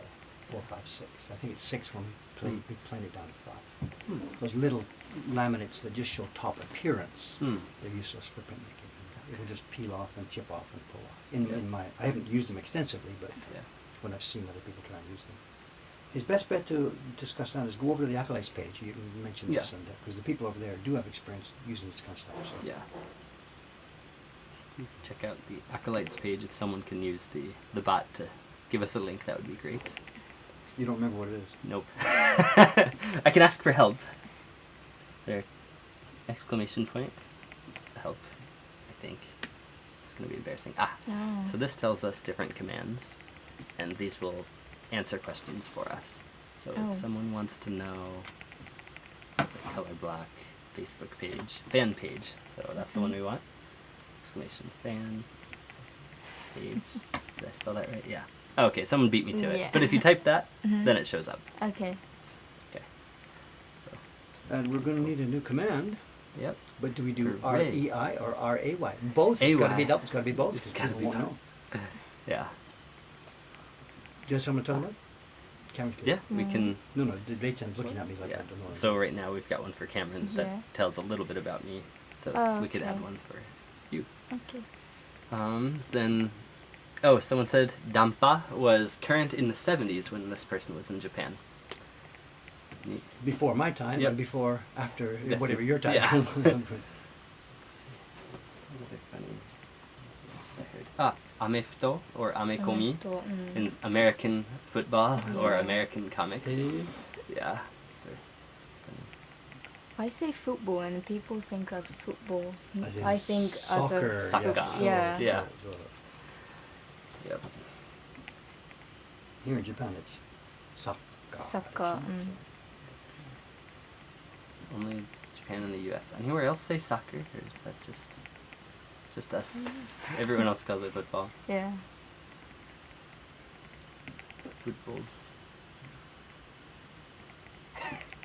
4, 5, 6. I think it's 6 when we plane it down to 5. Hmm. Those little laminates that just show top appearance, Hmm. they're useless for printmaking. It will just peel off and chip off and pull off. I haven't used them extensively, but Yeah. when I've seen other people try and use them. His best bet to discuss that is go over to the Acolytes page. You mentioned this, Yeah. because the people over there do have experience using this kind of stuff. So. Yeah. Please check out the Acolytes page if someone can use the bot to give us a link. That would be great. You don't remember what it is? Nope. I can ask for help. There. Exclamation point. Help. I think. It's going to be embarrassing. Oh. So this tells us different commands, and these will answer questions for us. So Oh. if someone wants to know, it's a color block Facebook page, fan page. So that's the one we want. Exclamation fan page. Did I spell that right? Yeah. Okay, someone beat me to it. Yeah. But if you type that, Mhm. then it shows up. Okay. Okay. So, And we're going to need a new command. yep. But do we do For Ray. REI or RAY? Both. It's got to be AY. double. It's got to be both. It's Because gotta people be won't double. know. Yeah. Do you know someone talking about? Cameron's good. Yeah, we can. No, the Rei-chan's looking at me like Yeah. I don't know. So right now we've got one for Cameron Yeah. that tells a little bit about me. So Oh, we could add okay. one for you. Okay. Then, someone said Dampa was current in the 70s when this person was in Japan. Neat. Before my time Yep. and before, after, Yeah. whatever your time. Yeah. Another funny I heard. Amefto or Amekomi in American football or Yeah. American comics. Hey. Yeah. So, I say football and people think as football. As in I think soccer, as a Soccer. yes. Yeah. Yeah. So, Yep. here in Japan, it's soccer. Soccer, Only Japan and the U.S. Anywhere else say soccer, or is that just us? Everyone else calls it football. Yeah. Football.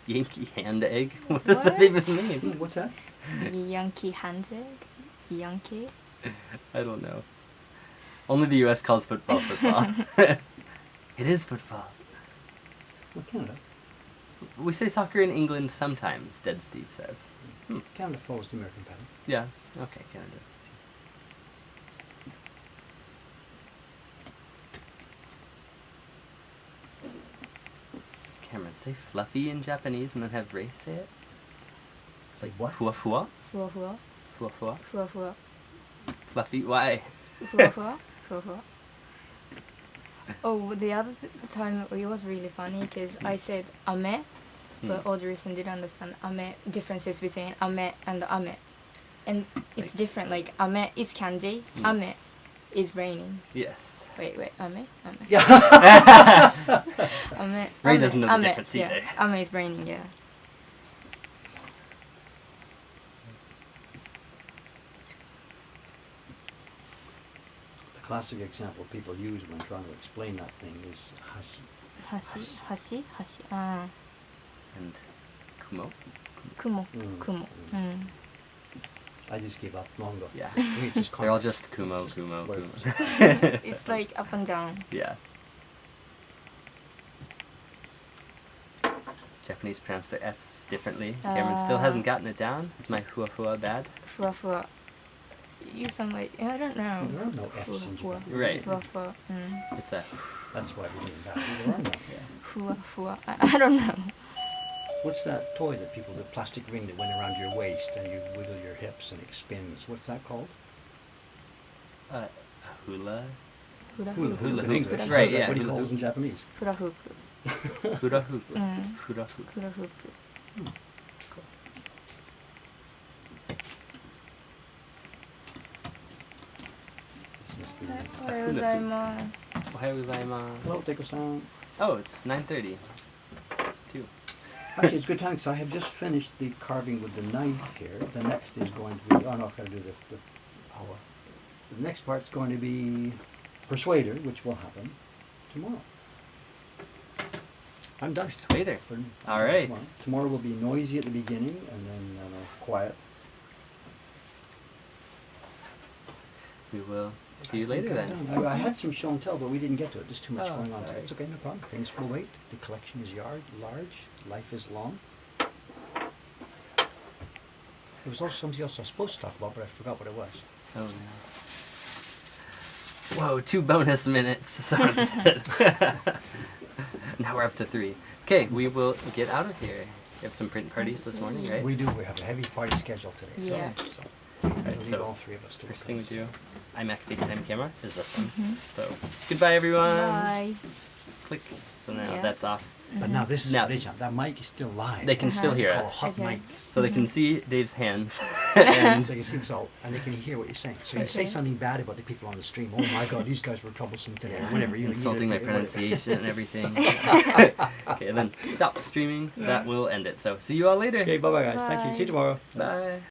Yankee hand egg? What does that What? even mean? What's that? Yankee handshake. Yankee. I don't know. Only the U.S. calls football football. It is football. Well, Canada. We say soccer in England sometimes, Dead Steve says. Canada follows the American pattern. Yeah. Okay, Canada. Cameron, say fluffy in Japanese and then have Ray say it. It's like what? Fua fua? Fua fua. Fua fua? Fua fua. Fluffy, why? Fua fua. Fua fua. Oh, the other time it was really funny because I said ame, but Audreyson didn't understand ame differences between ame and ame, and it's Like- different. Like ame is kanji, ame is raining. Yes. Wait, ame. Yeah. Ame. Ray ame, doesn't know the ame, difference yeah. either. Ame is raining. Yeah. The classic example people use when trying to explain that thing is hashi. Hashi. Ah. And Kumo? Kumo. Mm. Kumo. I just gave up long ago. Yeah. We just They're all context. just Kumo, Just Kumo, whatever. Kumo. It's like up and down. Yeah. Japanese pronounce their F's differently. Cameron still hasn't gotten it down. Is my hua hua bad? Fua fua. You sound like I don't know. There are no F's in Fua, Japan. Right. Fua fua. It's a That's why we didn't have it. There are no. Fua fua. I don't know. What's that toy that people, the plastic ring that went around your waist and you wiggle your hips and it spins? What's that called? a hula. Hula Hula hoop. Hula in hoop. English. Right, Is that yeah, What do you hula call it in hoop. Japanese? Hula hoop. Hula hoop. Mm. Hula hoop. Hula hoop. Cool. This must be... Ohayou gozaimasu. Ohayou gozaimasu. Hello, Teiko-san. Oh, it's 9:30. Actually, it's good time because I have just finished the carving with the knife here. The next is going to be... Oh, no, I've got to do the power. The next part's going to be Persuader, which will happen tomorrow. I'm done. Persuader. For All right. Tomorrow will be noisy at the beginning and then quiet. We will see you I later think I'm then. done. I had some show and tell, but we didn't get to it. There's too much Oh, going on. sorry. It's okay, no problem. Things will wait. The collection is large. Life is long. There was also something else I was supposed to talk about, but I forgot what it was. Oh no. Whoa, 2 bonus minutes. So upset. Now we're up to 3. Okay, we will get out of here. We have some print parties this morning, right? We do. We have a heavy party schedule today. Yeah. So we'll Alright, leave so all three of us to first work thing on we this. do, iMac FaceTime camera is this one. So goodbye everyone. Bye. Click. So now Yeah. that's off. But now this is Now- Rei-chan, that mic is still live. They can still hear Call us. hot Okay. mic. So they can see Dave's hands. And and they can see us all, and they can hear what you're saying. So you say Okay. something bad about the people on the stream. Oh my God, these guys were troublesome today. Or whatever. You insulting my whatever. pronunciation and everything. Okay, and then stop streaming. That will end it. So see you all later. Okay, bye bye guys. Thank you. See you Bye. tomorrow. Bye.